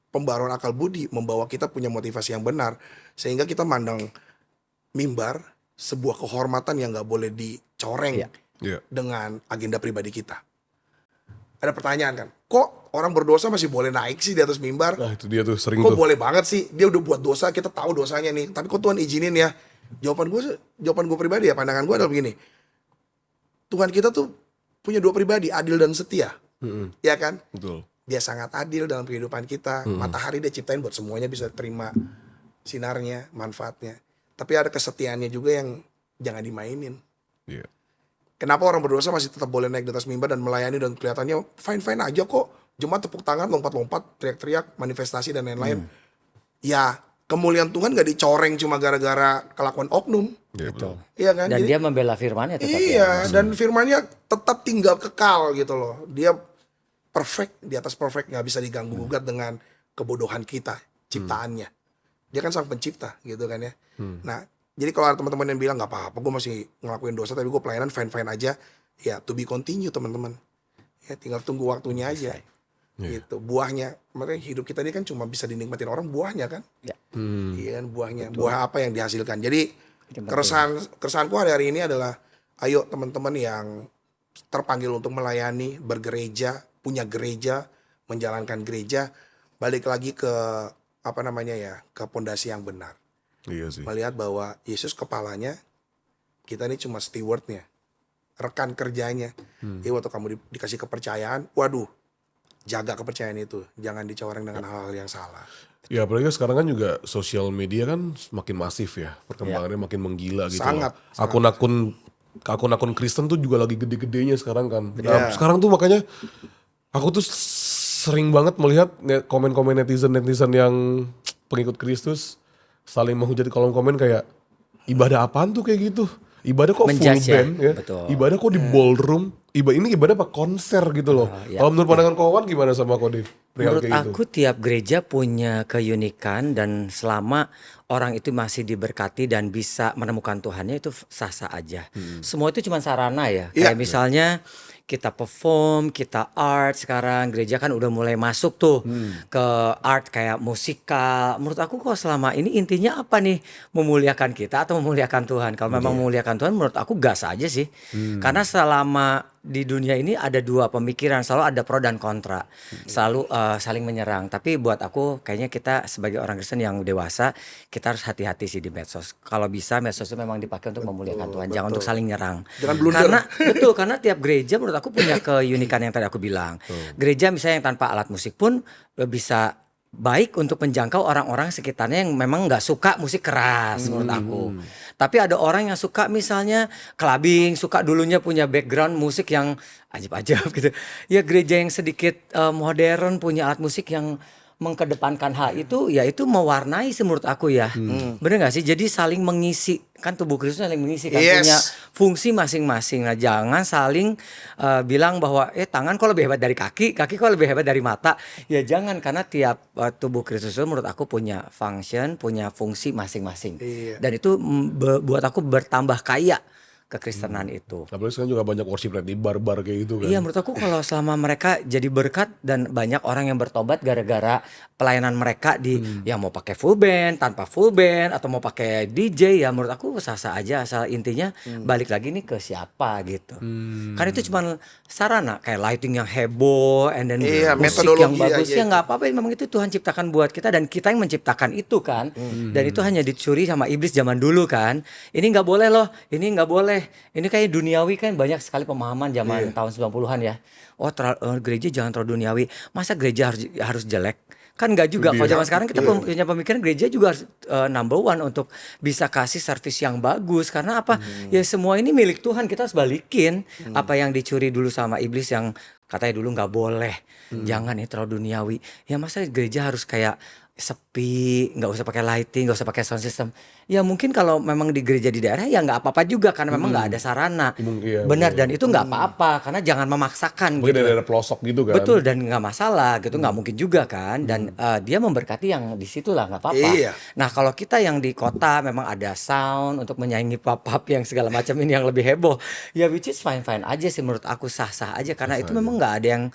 pembaruan akal budi, membawa kita punya motivasi yang benar, sehingga kita mandang mimbar sebuah kehormatan yang nggak boleh dicoreng Iya. dengan agenda pribadi kita. Ada pertanyaan kan, kok orang berdosa masih boleh naik sih di atas mimbar? Nah itu dia tuh sering Kok tuh. boleh banget sih, dia udah buat dosa, kita tahu dosanya nih, tapi kok Tuhan izinin ya? Jawaban gue pribadi ya, pandangan gue adalah begini, Tuhan kita tuh punya dua pribadi, adil dan setia, ya kan? Betul. Dia sangat adil dalam kehidupan kita. Matahari dia ciptain buat semuanya bisa terima sinarnya, manfaatnya. Tapi ada kesetiaannya juga yang jangan dimainin. Iya. Kenapa orang berdosa masih tetap boleh naik di atas mimbar dan melayani dan kelihatannya fine-fine aja kok. Jemaat tepuk tangan, lompat-lompat, teriak-teriak, manifestasi dan lain-lain. Ya, kemuliaan Tuhan gak dicoreng cuma gara-gara kelakuan oknum. Iya, betul. Iya kan? Dan Jadi- dia membela firman-Nya tetap ya. Iya, dan firmannya tetap tinggal kekal gitu loh. Dia perfect, di atas perfect, nggak bisa diganggu gugat dengan kebodohan kita, ciptaannya. Dia kan sang pencipta gitu kan ya. Nah, jadi kalau ada teman-teman yang bilang nggak apa-apa, gue masih ngelakuin dosa, tapi gue pelayanan fine-fine aja, ya to be continue teman-teman. Ya tinggal tunggu waktunya aja. Gitu, buahnya. Makanya hidup kita ini kan cuma bisa dinikmatin orang buahnya kan. Ya. Iya kan buahnya. Buah apa yang dihasilkan. Jadi keresahanku hari-hari ini adalah ayo teman-teman yang terpanggil untuk melayani, bergereja, punya gereja, menjalankan gereja, balik lagi ke apa namanya ya, ke pondasi yang benar. Iya sih. Melihat bahwa Yesus kepalanya, kita ini cuma stewardnya, rekan kerjanya. Jadi waktu kamu dikasih kepercayaan, waduh, jaga kepercayaan itu, jangan dicoreng dengan hal-hal yang salah. Ya apalagi sekarang kan juga sosial media kan semakin masif ya, perkembangannya makin menggila gitu. Sangat, loh. Akun-akun Kristen tuh juga lagi gede-gedenya sekarang kan. Nah, Iya. sekarang tuh makanya aku tuh sering banget melihat komen-komen netizen yang pengikut Kristus saling menghujat di kolom komen kayak ibadah apaan tuh kayak gitu. Ibadah kok full Menjudge ya, band ya. betul. Ibadah kok di ballroom. Ini ibadah apa konser gitu loh. ya. Kalau menurut pandangan kawan gimana sama Kodif? Menurut kayak gitu. aku tiap gereja punya keunikan dan selama orang itu masih diberkati dan bisa menemukan Tuhannya itu sah-sah aja. Semua itu cuma sarana ya. Iya. Kayak misalnya kita perform, kita art sekarang gereja kan udah mulai masuk tuh ke art kayak musikal. Menurut aku kok selama ini intinya apa nih? Memuliakan kita atau memuliakan Tuhan? Kalau memang memuliakan Tuhan menurut aku gas aja sih. Karena selama di dunia ini ada dua pemikiran, selalu ada pro dan kontra, selalu saling menyerang. Tapi buat aku kayaknya kita sebagai orang Kristen yang dewasa, kita harus hati-hati sih di medsos. Kalau bisa medsos itu memang dipakai untuk memuliakan Tuhan, jangan untuk saling nyerang. Jangan blunder. Karena betul, karena tiap gereja menurut aku punya keunikan yang tadi aku bilang. Gereja misalnya yang tanpa alat musik pun bisa baik untuk menjangkau orang-orang sekitarnya yang memang nggak suka musik keras menurut aku. Tapi ada orang yang suka misalnya clubbing, suka dulunya punya background musik yang ajib-ajib gitu. Ya gereja yang sedikit modern punya alat musik yang mengkedepankan hal itu, ya itu mewarnai sih menurut aku ya. Bener gak sih? Jadi saling mengisi, kan tubuh Kristus saling mengisi kan, Yes. punya fungsi masing-masing. Nah jangan saling bilang bahwa tangan kok lebih hebat dari kaki, kaki kok lebih hebat dari mata. Ya jangan, karena tiap tubuh Kristus itu menurut aku punya function, punya fungsi masing-masing. Iya. Dan itu buat aku bertambah kaya kekristenan itu. Apalagi sekarang juga banyak worship night di bar-bar kayak gitu kan. Iya, menurut aku kalau selama mereka jadi berkat dan banyak orang yang bertobat gara-gara pelayanan mereka di yang mau pakai full band, tanpa full band, atau mau pakai DJ, ya menurut aku sah-sah aja, asal intinya balik lagi nih ke siapa gitu. Kan itu cuma sarana kayak lighting yang heboh, and then Iya, musik metodologi yang bagus, aja ya itu. nggak apa-apa, memang itu Tuhan ciptakan buat kita dan kita yang menciptakan itu kan. Dan itu hanya dicuri sama iblis zaman dulu kan. Ini nggak boleh loh, ini nggak boleh. Ini kayak duniawi kan, banyak sekali pemahaman zaman tahun 90-an ya. Oh, gereja jangan terlalu duniawi. Masa gereja harus jelek? Kan nggak juga. Kalau zaman sekarang kita punya pemikiran gereja juga harus number one untuk bisa kasih servis yang bagus. Karena apa? Ya semua ini milik Tuhan, kita harus balikin apa yang dicuri dulu sama iblis yang katanya dulu nggak boleh. Jangan ini terlalu duniawi. Ya masa gereja harus kayak sepi, nggak usah pakai lighting, nggak usah pakai sound system. Ya mungkin kalau memang di gereja di daerah ya nggak apa-apa juga karena memang nggak ada sarana. Iya, Benar, dan itu nggak apa-apa karena jangan memaksakan Mungkin gitu. dari pelosok gitu kan. Betul, dan nggak masalah gitu, nggak mungkin juga kan, dan dia memberkati yang di situ lah, nggak apa-apa. Iya. Nah kalau kita yang di kota memang ada sound untuk menyaingi pop-up yang segala macam ini yang lebih heboh, ya which is fine-fine aja sih menurut aku, sah-sah aja karena itu memang nggak ada yang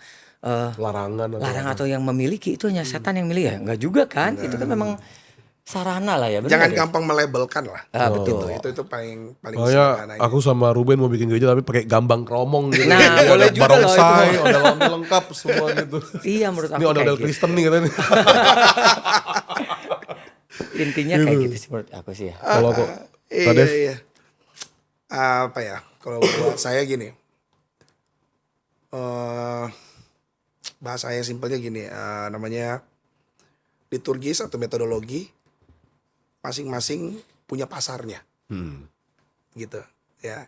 Larangan larang atau yang memiliki itu hanya setan yang milih ya? Enggak juga kan? Itu kan memang sarana lah ya, benar Jangan ya? gampang melabelkan lah. Betul. Itu paling Soalnya sederhananya. aku sama Ruben mau bikin gereja tapi pakai gambang kromong gitu. Nah, Jadi boleh ada juga loh itu. barongsai, ondel-ondel lengkap semua gitu. Iya, menurut Ini aku ondel-ondel kayak gitu. Kristen nih katanya. Intinya kayak gitu sih menurut aku sih ya. Kalau kok Iya, Kadef, iya. Apa ya? Kalau buat saya gini. eh Bahasa yang simpelnya gini, namanya liturgis atau metodologi masing-masing punya pasarnya gitu ya.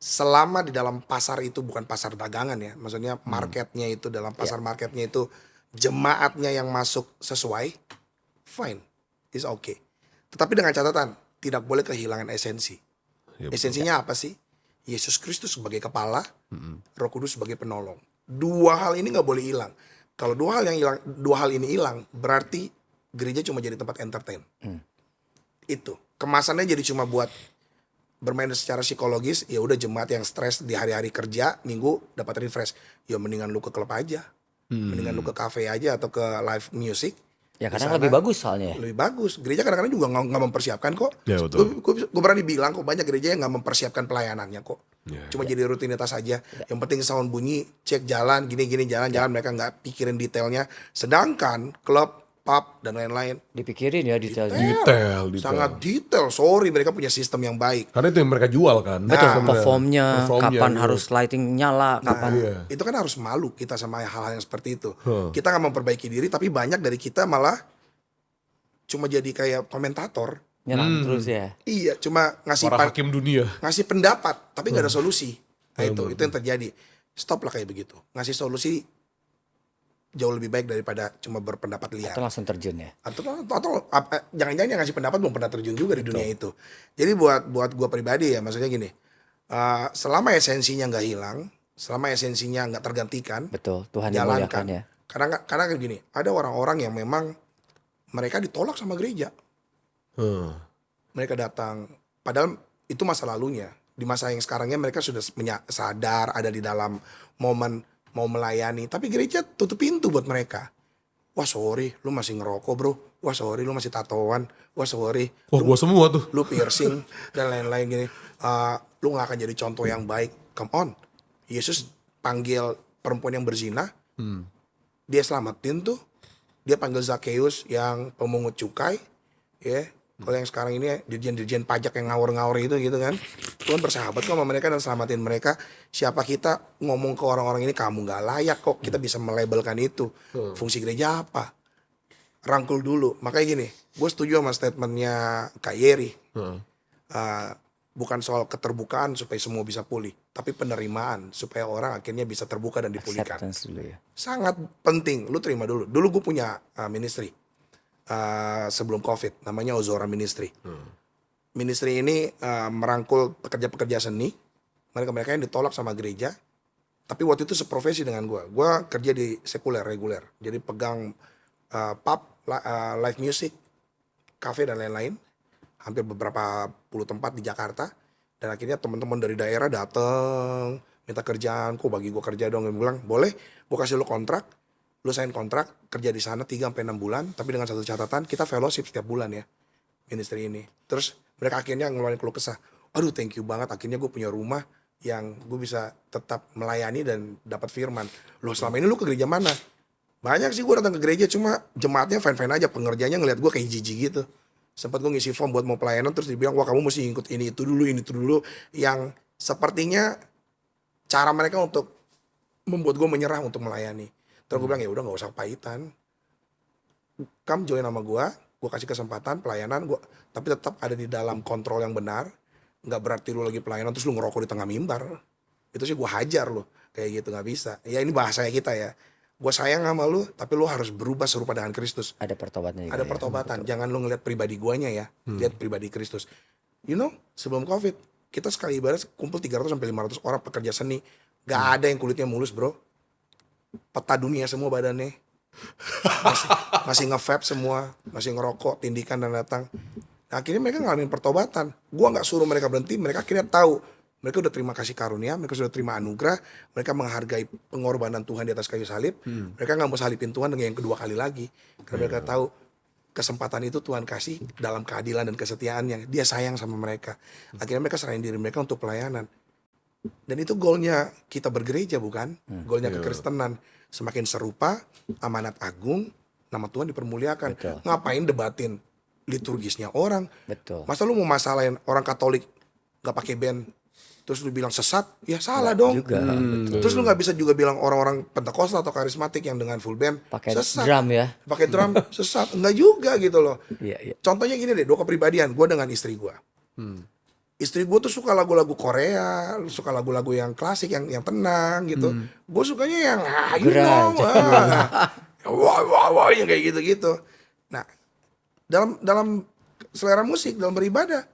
Selama di dalam pasar itu bukan pasar dagangan ya, maksudnya marketnya itu dalam pasar marketnya itu jemaatnya yang masuk sesuai, fine, is okay. Tetapi dengan catatan tidak boleh kehilangan esensi. Ya, Esensinya apa sih? Yesus Kristus sebagai kepala, Roh Kudus sebagai penolong. Dua hal ini nggak boleh hilang. Kalau dua hal ini hilang, berarti gereja cuma jadi tempat entertain. Itu kemasannya jadi cuma buat bermain secara psikologis. Ya udah, jemaat yang stres di hari-hari kerja minggu dapat refresh, ya mendingan lu ke klub aja, mendingan lu ke cafe aja atau ke live music. Ya Di kadang sana lebih bagus soalnya ya. lebih bagus. Gereja kadang-kadang juga nggak mempersiapkan kok. Ya, betul. Gue berani bilang kok, banyak gereja yang nggak mempersiapkan pelayanannya kok. Ya, Cuma jadi rutinitas aja. Yang penting sound bunyi, cek jalan, gini-gini jalan-jalan, mereka nggak pikirin detailnya. Sedangkan klub, pub dan lain-lain Dipikirin ya detailnya. detail. sangat detail. Sorry, mereka punya sistem yang baik. Karena itu yang mereka jual kan. Betul, Sebenarnya. performnya, kapan gitu. harus lighting nyala, kapan. Iya. Itu kan harus malu kita sama hal-hal yang seperti itu. Kita nggak memperbaiki diri, tapi banyak dari kita malah cuma jadi kayak komentator. Nyerang terus ya. Iya, cuma Para hakim dunia. ngasih pendapat, tapi nggak ada solusi. Nah, itu yang terjadi. Stop lah kayak begitu. Ngasih solusi jauh lebih baik daripada cuma berpendapat liar. Atau langsung terjun ya. Atau jangan-jangan yang ngasih pendapat belum pernah terjun juga di dunia itu. Jadi buat gue pribadi ya, maksudnya gini, selama esensinya nggak hilang, selama esensinya nggak tergantikan, Betul, Tuhan yang muliakan ya. Karena kayak gini, ada orang-orang yang memang mereka ditolak sama gereja. Mereka datang, padahal itu masa lalunya. Di masa yang sekarangnya mereka sudah sadar, ada di dalam momen mau melayani, tapi gereja tutup pintu buat mereka. Wah sorry, lu masih ngerokok bro. Wah sorry, lu masih tatoan. Wah sorry, Wah, gua semua tuh. lu piercing dan lain-lain gini. Lu gak akan jadi contoh yang baik. Come on, Yesus panggil perempuan yang berzina, dia selamatin tuh. Dia panggil Zakheus yang pemungut cukai, ya. Kalau yang sekarang ini dirjen-dirjen pajak yang ngawur-ngawur itu gitu kan. Tuhan bersahabat kok sama mereka dan selamatin mereka. Siapa kita ngomong ke orang-orang ini, kamu gak layak kok. Kita bisa melabelkan itu. Fungsi gereja apa? Rangkul dulu. Makanya gini, gue setuju sama statementnya Kak Yeri. Bukan soal keterbukaan supaya semua bisa pulih, tapi penerimaan supaya orang akhirnya bisa terbuka dan dipulihkan. Acceptance dulu ya. Sangat penting, lu terima dulu. Dulu gue punya ministry sebelum COVID, namanya Ozora Ministry. Ministry ini merangkul pekerja-pekerja seni, mereka yang ditolak sama gereja, tapi waktu itu seprofesi dengan gue. Gue kerja di sekuler, reguler, jadi pegang pub, live music, cafe dan lain-lain, hampir beberapa puluh tempat di Jakarta. Dan akhirnya teman-teman dari daerah datang minta kerjaan, kok bagi gue kerja dong. Gue bilang boleh, gue kasih lo kontrak, lo sign kontrak kerja di sana 3-6 bulan, tapi dengan satu catatan, kita fellowship setiap bulan ya ministry ini. Terus mereka akhirnya ngeluarin keluh kesah, aduh thank you banget, akhirnya gue punya rumah yang gue bisa tetap melayani dan dapat firman. Lo selama ini lo ke gereja mana? Banyak sih gue datang ke gereja, cuma jemaatnya fine-fine aja, pengerjanya ngeliat gue kayak jijik gitu. Sempat gue ngisi form buat mau pelayanan, terus dibilang, wah kamu mesti ikut ini itu dulu, yang sepertinya cara mereka untuk membuat gue menyerah untuk melayani. Terus gue bilang, ya udah nggak usah pahitan, come join sama gue kasih kesempatan pelayanan gue, tapi tetap ada di dalam kontrol yang benar. Nggak berarti lu lagi pelayanan terus lu ngerokok di tengah mimbar, itu sih gue hajar lu, kayak gitu nggak bisa. Ya ini bahasa kita ya, gue sayang sama lu, tapi lu harus berubah serupa dengan Kristus. Ada pertobatannya juga Ada ya. pertobatan, jangan lu ngeliat pribadi guanya ya, lihat pribadi Kristus. You know, sebelum COVID, kita sekali ibarat kumpul 300-500 orang pekerja seni, gak ada yang kulitnya mulus bro, peta dunia semua badannya, masih nge-vape semua, masih ngerokok, tindikan dan datang. Nah, akhirnya mereka ngalamin pertobatan. Gua nggak suruh mereka berhenti, mereka akhirnya tahu Mereka udah terima kasih karunia, mereka sudah terima anugerah, mereka menghargai pengorbanan Tuhan di atas kayu salib. Mereka nggak mau salibin Tuhan dengan yang kedua kali lagi. Karena mereka tahu kesempatan itu Tuhan kasih dalam keadilan dan kesetiaannya. Dia sayang sama mereka. Akhirnya mereka serahin diri mereka untuk pelayanan. Dan itu goalnya kita bergereja, bukan? Goalnya kekristenan. Semakin serupa, amanat agung, nama Tuhan dipermuliakan. Betul. Ngapain debatin liturgisnya orang? Betul. Masa lu mau masalahin orang Katolik gak pakai band, terus lu bilang sesat? Ya salah dong. Juga. Terus lu gak bisa juga bilang orang-orang Pentekostal atau karismatik yang dengan full band Pakai sesat. drum ya. Pakai drum sesat. Enggak juga gitu loh. Iya, iya. Contohnya gini deh, 2 kepribadian. Gue dengan istri gue. Istri gue tuh suka lagu-lagu Korea, suka lagu-lagu yang klasik, yang tenang gitu. Gue sukanya yang you know, wah wah wah yang kayak gitu-gitu. Nah, dalam selera musik, dalam beribadah,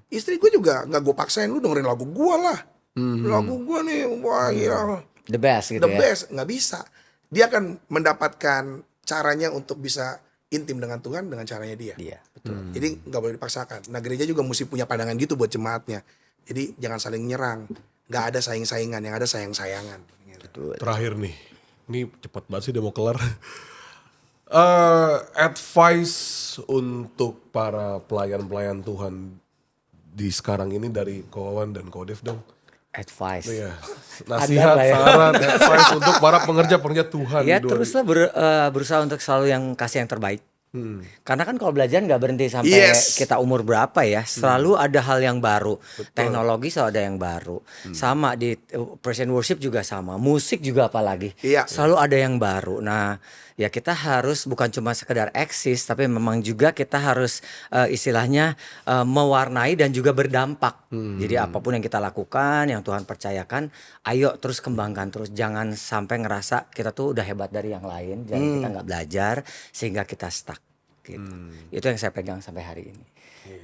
istri gue juga nggak gue paksain, lu dengerin lagu gue lah. Lagu gue nih, wah gila, The best gitu the ya. best. Nggak bisa. Dia akan mendapatkan caranya untuk bisa intim dengan Tuhan dengan caranya dia. Iya, betul. Jadi nggak boleh dipaksakan. Nah, gereja juga mesti punya pandangan gitu buat jemaatnya. Jadi jangan saling nyerang. Nggak ada saing-saingan, yang ada sayang-sayangan. Gitu. Terakhir nih, ini cepat banget sih udah mau kelar. Advice untuk para pelayan-pelayan Tuhan di sekarang ini dari Kowan dan Kodev dong. Advice. Iya. Nasihat, lah ya. saran, advice untuk para pengerja-pengerja Tuhan. Ya di teruslah berusaha untuk selalu yang kasih yang terbaik. Karena kan kalau belajar nggak berhenti sampai Yes. kita umur berapa ya, selalu ada hal yang baru. Teknologi selalu ada yang baru. Sama di praise and worship juga sama, musik juga apalagi. Iya. Selalu ada yang baru. Nah, ya kita harus bukan cuma sekedar eksis, tapi memang juga kita harus istilahnya mewarnai dan juga berdampak. Jadi apapun yang kita lakukan, yang Tuhan percayakan, ayo terus kembangkan terus. Jangan sampai ngerasa kita tuh udah hebat dari yang lain, dan kita nggak belajar sehingga kita stuck. Gitu. Itu yang saya pegang sampai hari ini.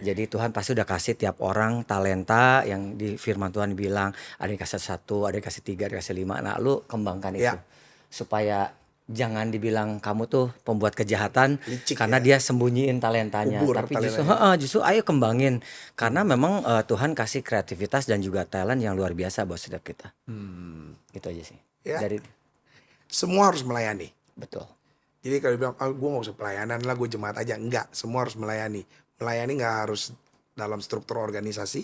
Jadi Tuhan pasti udah kasih tiap orang talenta yang di firman Tuhan bilang ada yang kasih 1, ada yang kasih 3, ada yang kasih 5. Nah, lu kembangkan itu Ya. supaya jangan dibilang kamu tuh pembuat kejahatan Licik karena dia sembunyiin talentanya. Kubur Tapi justru talentanya. justru ayo kembangin karena memang Tuhan kasih kreativitas dan juga talent yang luar biasa buat setiap kita. Gitu aja sih. Ya. Dari Semua harus melayani. betul. Jadi kalau bilang, gue gak usah pelayanan lah, gue jemaat aja. Enggak, semua harus melayani. Melayani gak harus dalam struktur organisasi,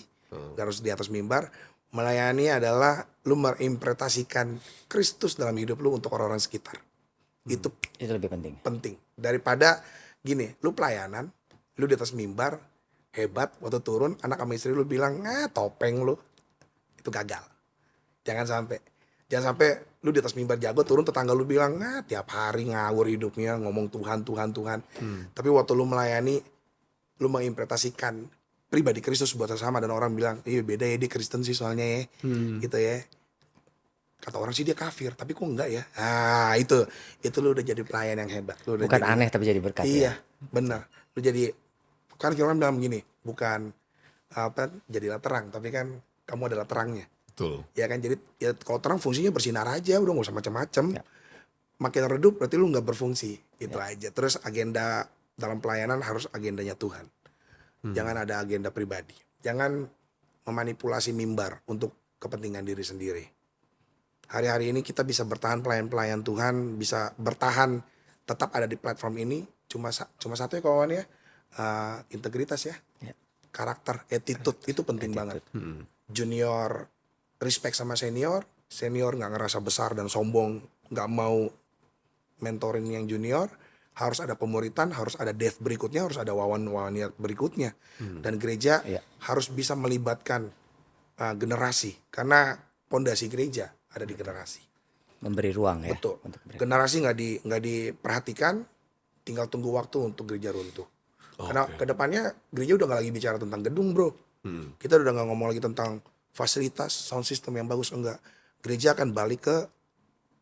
gak harus di atas mimbar. Melayani adalah lu menginterpretasikan Kristus dalam hidup lu untuk orang-orang sekitar. Itu Itu lebih penting. penting. Daripada gini, lu pelayanan, lu di atas mimbar, hebat, waktu turun, anak sama istri lu bilang, topeng lu. Itu gagal. Jangan sampai. Jangan sampai lu di atas mimbar jago, turun tetangga lu bilang, tiap hari ngawur hidupnya, ngomong Tuhan, Tuhan, Tuhan. Tapi waktu lu melayani, lu menginterpretasikan pribadi Kristus buat sesama, dan orang bilang, iya beda ya, dia Kristen sih soalnya ya. Gitu ya. Kata orang sih dia kafir, tapi kok enggak ya? Itu lu udah jadi pelayan yang hebat. Lu udah Bukan jadi, aneh tapi jadi berkat iya, ya. benar. Lu jadi, kan firman bilang begini, bukan jadilah terang, tapi kan kamu adalah terangnya. Betul. Ya kan, jadi ya kalau terang fungsinya bersinar aja, udah gak usah macam-macam. Ya. Makin redup berarti lu nggak berfungsi, itu aja. Terus agenda dalam pelayanan harus agendanya Tuhan. Jangan ada agenda pribadi. Jangan memanipulasi mimbar untuk kepentingan diri sendiri. Hari-hari ini kita bisa bertahan, pelayan-pelayan Tuhan bisa bertahan tetap ada di platform ini cuma satu ya kawan ya, integritas ya, karakter, attitude itu penting banget. Junior respect sama senior nggak ngerasa besar dan sombong, nggak mau mentoring yang junior, harus ada pemuritan, harus ada death berikutnya, harus ada wawan-wawannya berikutnya, dan gereja harus bisa melibatkan generasi, karena pondasi gereja ada di generasi. Memberi ruang ya. Betul. Untuk mereka. Generasi nggak diperhatikan, tinggal tunggu waktu untuk gereja runtuh. Karena kedepannya gereja udah nggak lagi bicara tentang gedung, bro. Kita udah nggak ngomong lagi tentang fasilitas, sound system yang bagus, enggak. Gereja akan balik ke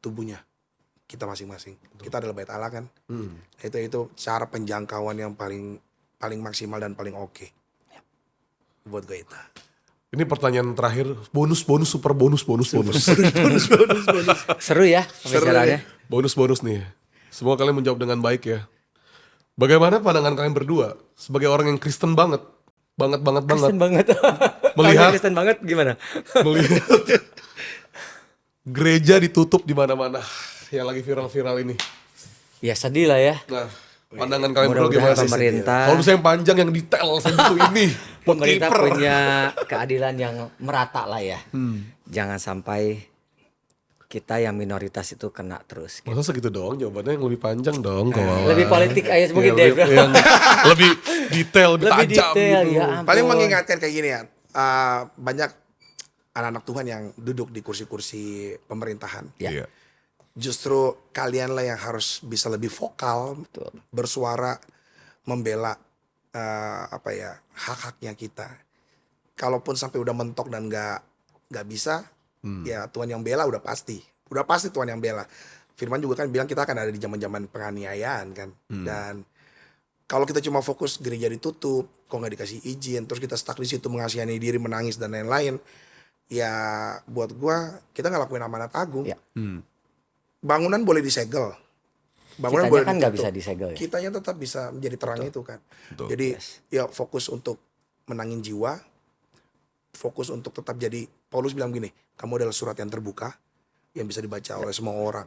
tubuhnya kita masing-masing. Kita adalah bait Allah kan. Itu cara penjangkauan yang paling maksimal dan paling oke. Buat gue itu. Ini pertanyaan terakhir, bonus, super bonus. Seru ya pembicaraannya. Bonus nih. Semua kalian menjawab dengan baik ya. Bagaimana pandangan kalian berdua sebagai orang yang Kristen banget? Banget. Kristen banget. Melihat Kristen banget gimana? melihat gereja ditutup di mana-mana yang lagi viral-viral ini. Ya sedih lah ya. Nah, pandangan kalian berdua Mudah-mudahan gimana sih? pemerintah Kalau misalnya yang panjang yang detail saya butuh ini. pemerintah Kiper. punya keadilan yang merata lah ya. Jangan sampai kita yang minoritas itu kena terus. Masa segitu dong? Jawabannya yang lebih panjang dong. Kalau Lebih politik aja mungkin lebih, Dave. yang lebih detail, lebih Lebih tajam detail gitu. ya ampun. Paling mengingatkan kayak gini ya. Banyak anak-anak Tuhan yang duduk di kursi-kursi pemerintahan. Ya. Iya. Justru kalianlah yang harus bisa lebih vokal, Betul. bersuara, membela hak-haknya kita. Kalaupun sampai udah mentok dan nggak bisa, ya Tuhan yang bela udah pasti Tuhan yang bela. Firman juga kan bilang kita akan ada di zaman-zaman penganiayaan kan. Dan kalau kita cuma fokus gereja ditutup, kok nggak dikasih izin, terus kita stuck di situ mengasihani diri, menangis dan lain-lain, ya buat gua kita nggak lakuin amanat agung. Ya. Bangunan boleh disegel, bangunan Kitanya boleh kan nggak ditutup. bisa disegel ya. Kitanya tetap bisa menjadi terang itu kan. Betul. Jadi ya fokus untuk menangin jiwa, fokus untuk tetap jadi. Paulus bilang gini, kamu adalah surat yang terbuka yang bisa dibaca oleh semua orang,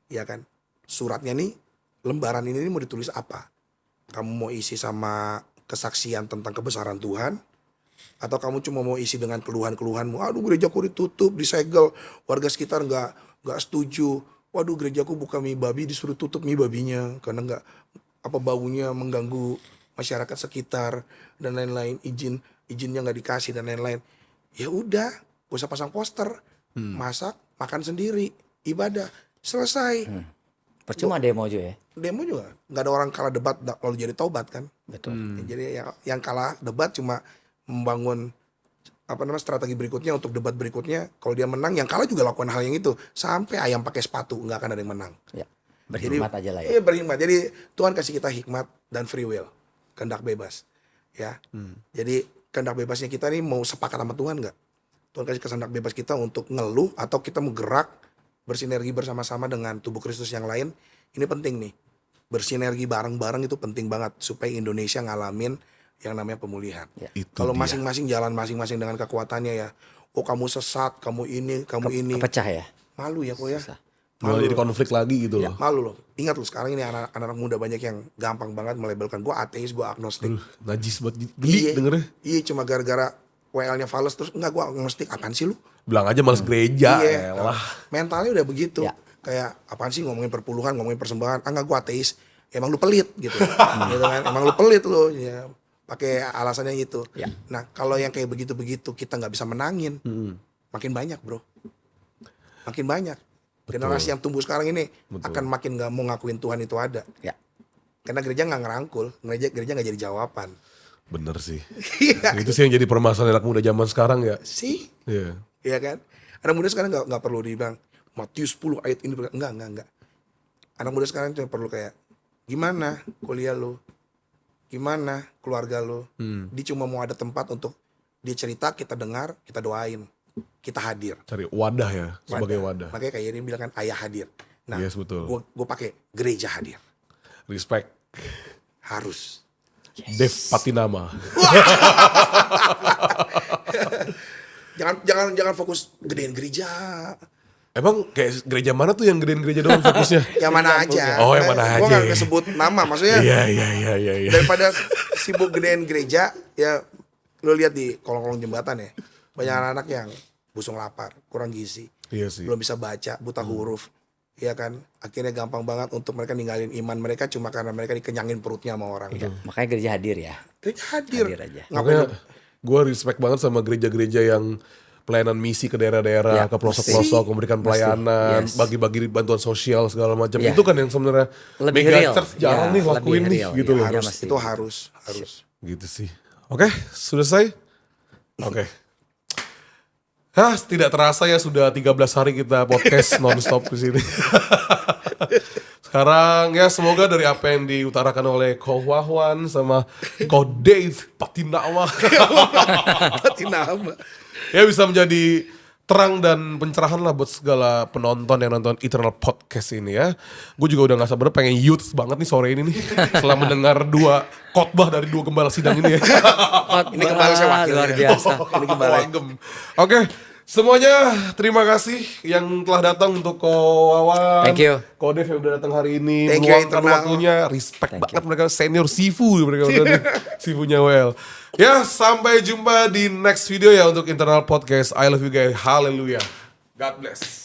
ya kan. Suratnya nih, lembaran ini mau ditulis apa? Kamu mau isi sama kesaksian tentang kebesaran Tuhan, atau kamu cuma mau isi dengan keluhan-keluhanmu? Aduh, gerejaku ditutup, disegel, warga sekitar nggak setuju. Waduh, gerejaku buka mie babi, disuruh tutup mie babinya karena nggak baunya mengganggu masyarakat sekitar dan lain-lain, izinnya nggak dikasih dan lain-lain. Ya udah, gak usah pasang poster, masak, makan sendiri, ibadah, selesai. Percuma demo juga ya. Demo juga nggak ada orang kalah debat lalu jadi taubat kan. Betul. Jadi yang kalah debat cuma membangun strategi berikutnya untuk debat berikutnya. Kalau dia menang, yang kalah juga lakukan hal yang itu. Sampai ayam pakai sepatu nggak akan ada yang menang. Ya. Berhikmat aja lah ya. Iya, berhikmat. Jadi Tuhan kasih kita hikmat dan free will, kehendak bebas. Ya. Jadi kehendak bebasnya kita nih mau sepakat sama Tuhan nggak? Tuhan kasih kehendak bebas kita untuk ngeluh atau kita mau gerak bersinergi bersama-sama dengan tubuh Kristus yang lain. Ini penting nih. Bersinergi bareng-bareng itu penting banget supaya Indonesia ngalamin yang namanya pemulihan. Ya. Kalau masing-masing jalan masing-masing dengan kekuatannya ya. Oh, kamu sesat, kamu ini. Kepecah ya. Malu ya kok ya. Susah. Malah jadi konflik lagi gitu loh. Malu loh. Ingat loh, sekarang ini anak-anak muda banyak yang gampang banget melabelkan gue ateis, gue agnostik. Najis buat geli dengernya. Iya, cuma gara-gara WL-nya fals terus enggak, gue agnostik. Apaan sih lu? Bilang aja males gereja. Iya. Elah. Mentalnya udah begitu. Ya. Kayak apaan sih ngomongin perpuluhan, ngomongin persembahan. Enggak, gue ateis. Emang lu pelit gitu. Gitu kan. Emang lu pelit lu. Ya. Pakai alasannya itu. Ya. Nah, kalau yang kayak begitu-begitu kita nggak bisa menangin. Makin banyak, bro. Makin banyak. Generasi yang tumbuh sekarang ini akan makin nggak mau ngakuin Tuhan itu ada. Ya. Karena gereja nggak ngerangkul, gereja nggak jadi jawaban. Bener sih. Iya Itu sih yang jadi permasalahan anak muda zaman sekarang ya. sih, Iya. iya kan? Anak muda sekarang nggak perlu dibilang Matius 10 ayat ini, enggak. Anak muda sekarang cuma perlu kayak gimana kuliah lu, gimana keluarga lu. Dia cuma mau ada tempat untuk dia cerita, kita dengar, kita doain, kita hadir. Cari wadah ya, sebagai wadah. Makanya kayak ini bilang kan ayah hadir. Nah, Yes, betul. gue pakai gereja hadir. Respect. Harus. Dev Patinama. Jangan fokus gedein gereja. Emang kayak gereja mana tuh yang gedein gereja doang fokusnya? Yang mana aja. Oh, yang mana Gue aja. gak kesebut nama, maksudnya Iya. daripada sibuk gedein gereja, ya lo lihat di kolong-kolong jembatan ya, banyak anak-anak yang busung lapar, kurang gizi, Iya sih. belum bisa baca, buta huruf, ya kan. Akhirnya gampang banget untuk mereka ninggalin iman mereka cuma karena mereka dikenyangin perutnya sama orang. Makanya gereja hadir ya. Gereja hadir. Hadir aja. Makanya gue respect banget sama gereja-gereja yang pelayanan misi ke daerah-daerah, Ya, ke pelosok-pelosok, memberikan pelayanan, Yes. bagi-bagi bantuan sosial segala macam. Ya. Itu kan yang sebenarnya Lebih mega real. church jalan Ya, nih lakuin lebih nih real. gitu Ya, loh. Harus, mesti. itu harus. Gitu sih. Oke, sudah selesai? Oke. Hah, tidak terasa ya sudah 13 hari kita podcast non-stop di sini. Sekarang ya semoga dari apa yang diutarakan oleh Ko Wahwan sama Ko Dave Patinama Pati nama. ya bisa menjadi terang dan pencerahan lah buat segala penonton yang nonton Eternal Podcast ini ya. Gue juga udah gak sabar pengen youth banget nih sore ini nih. Setelah mendengar 2 khotbah dari 2 gembala sidang ini ya. Ini gembala saya wakil. Luar biasa. Ini gembala. Oke, semuanya terima kasih yang telah datang untuk Ko Wawan. Thank you. Ko Dev yang udah datang hari ini. Thank you, Meluangkan Internal. waktunya. Respect banget mereka, senior Sifu mereka udah nih. Sifunya well. Ya, sampai jumpa di next video ya untuk Internal Podcast. I love you guys. Hallelujah. God bless.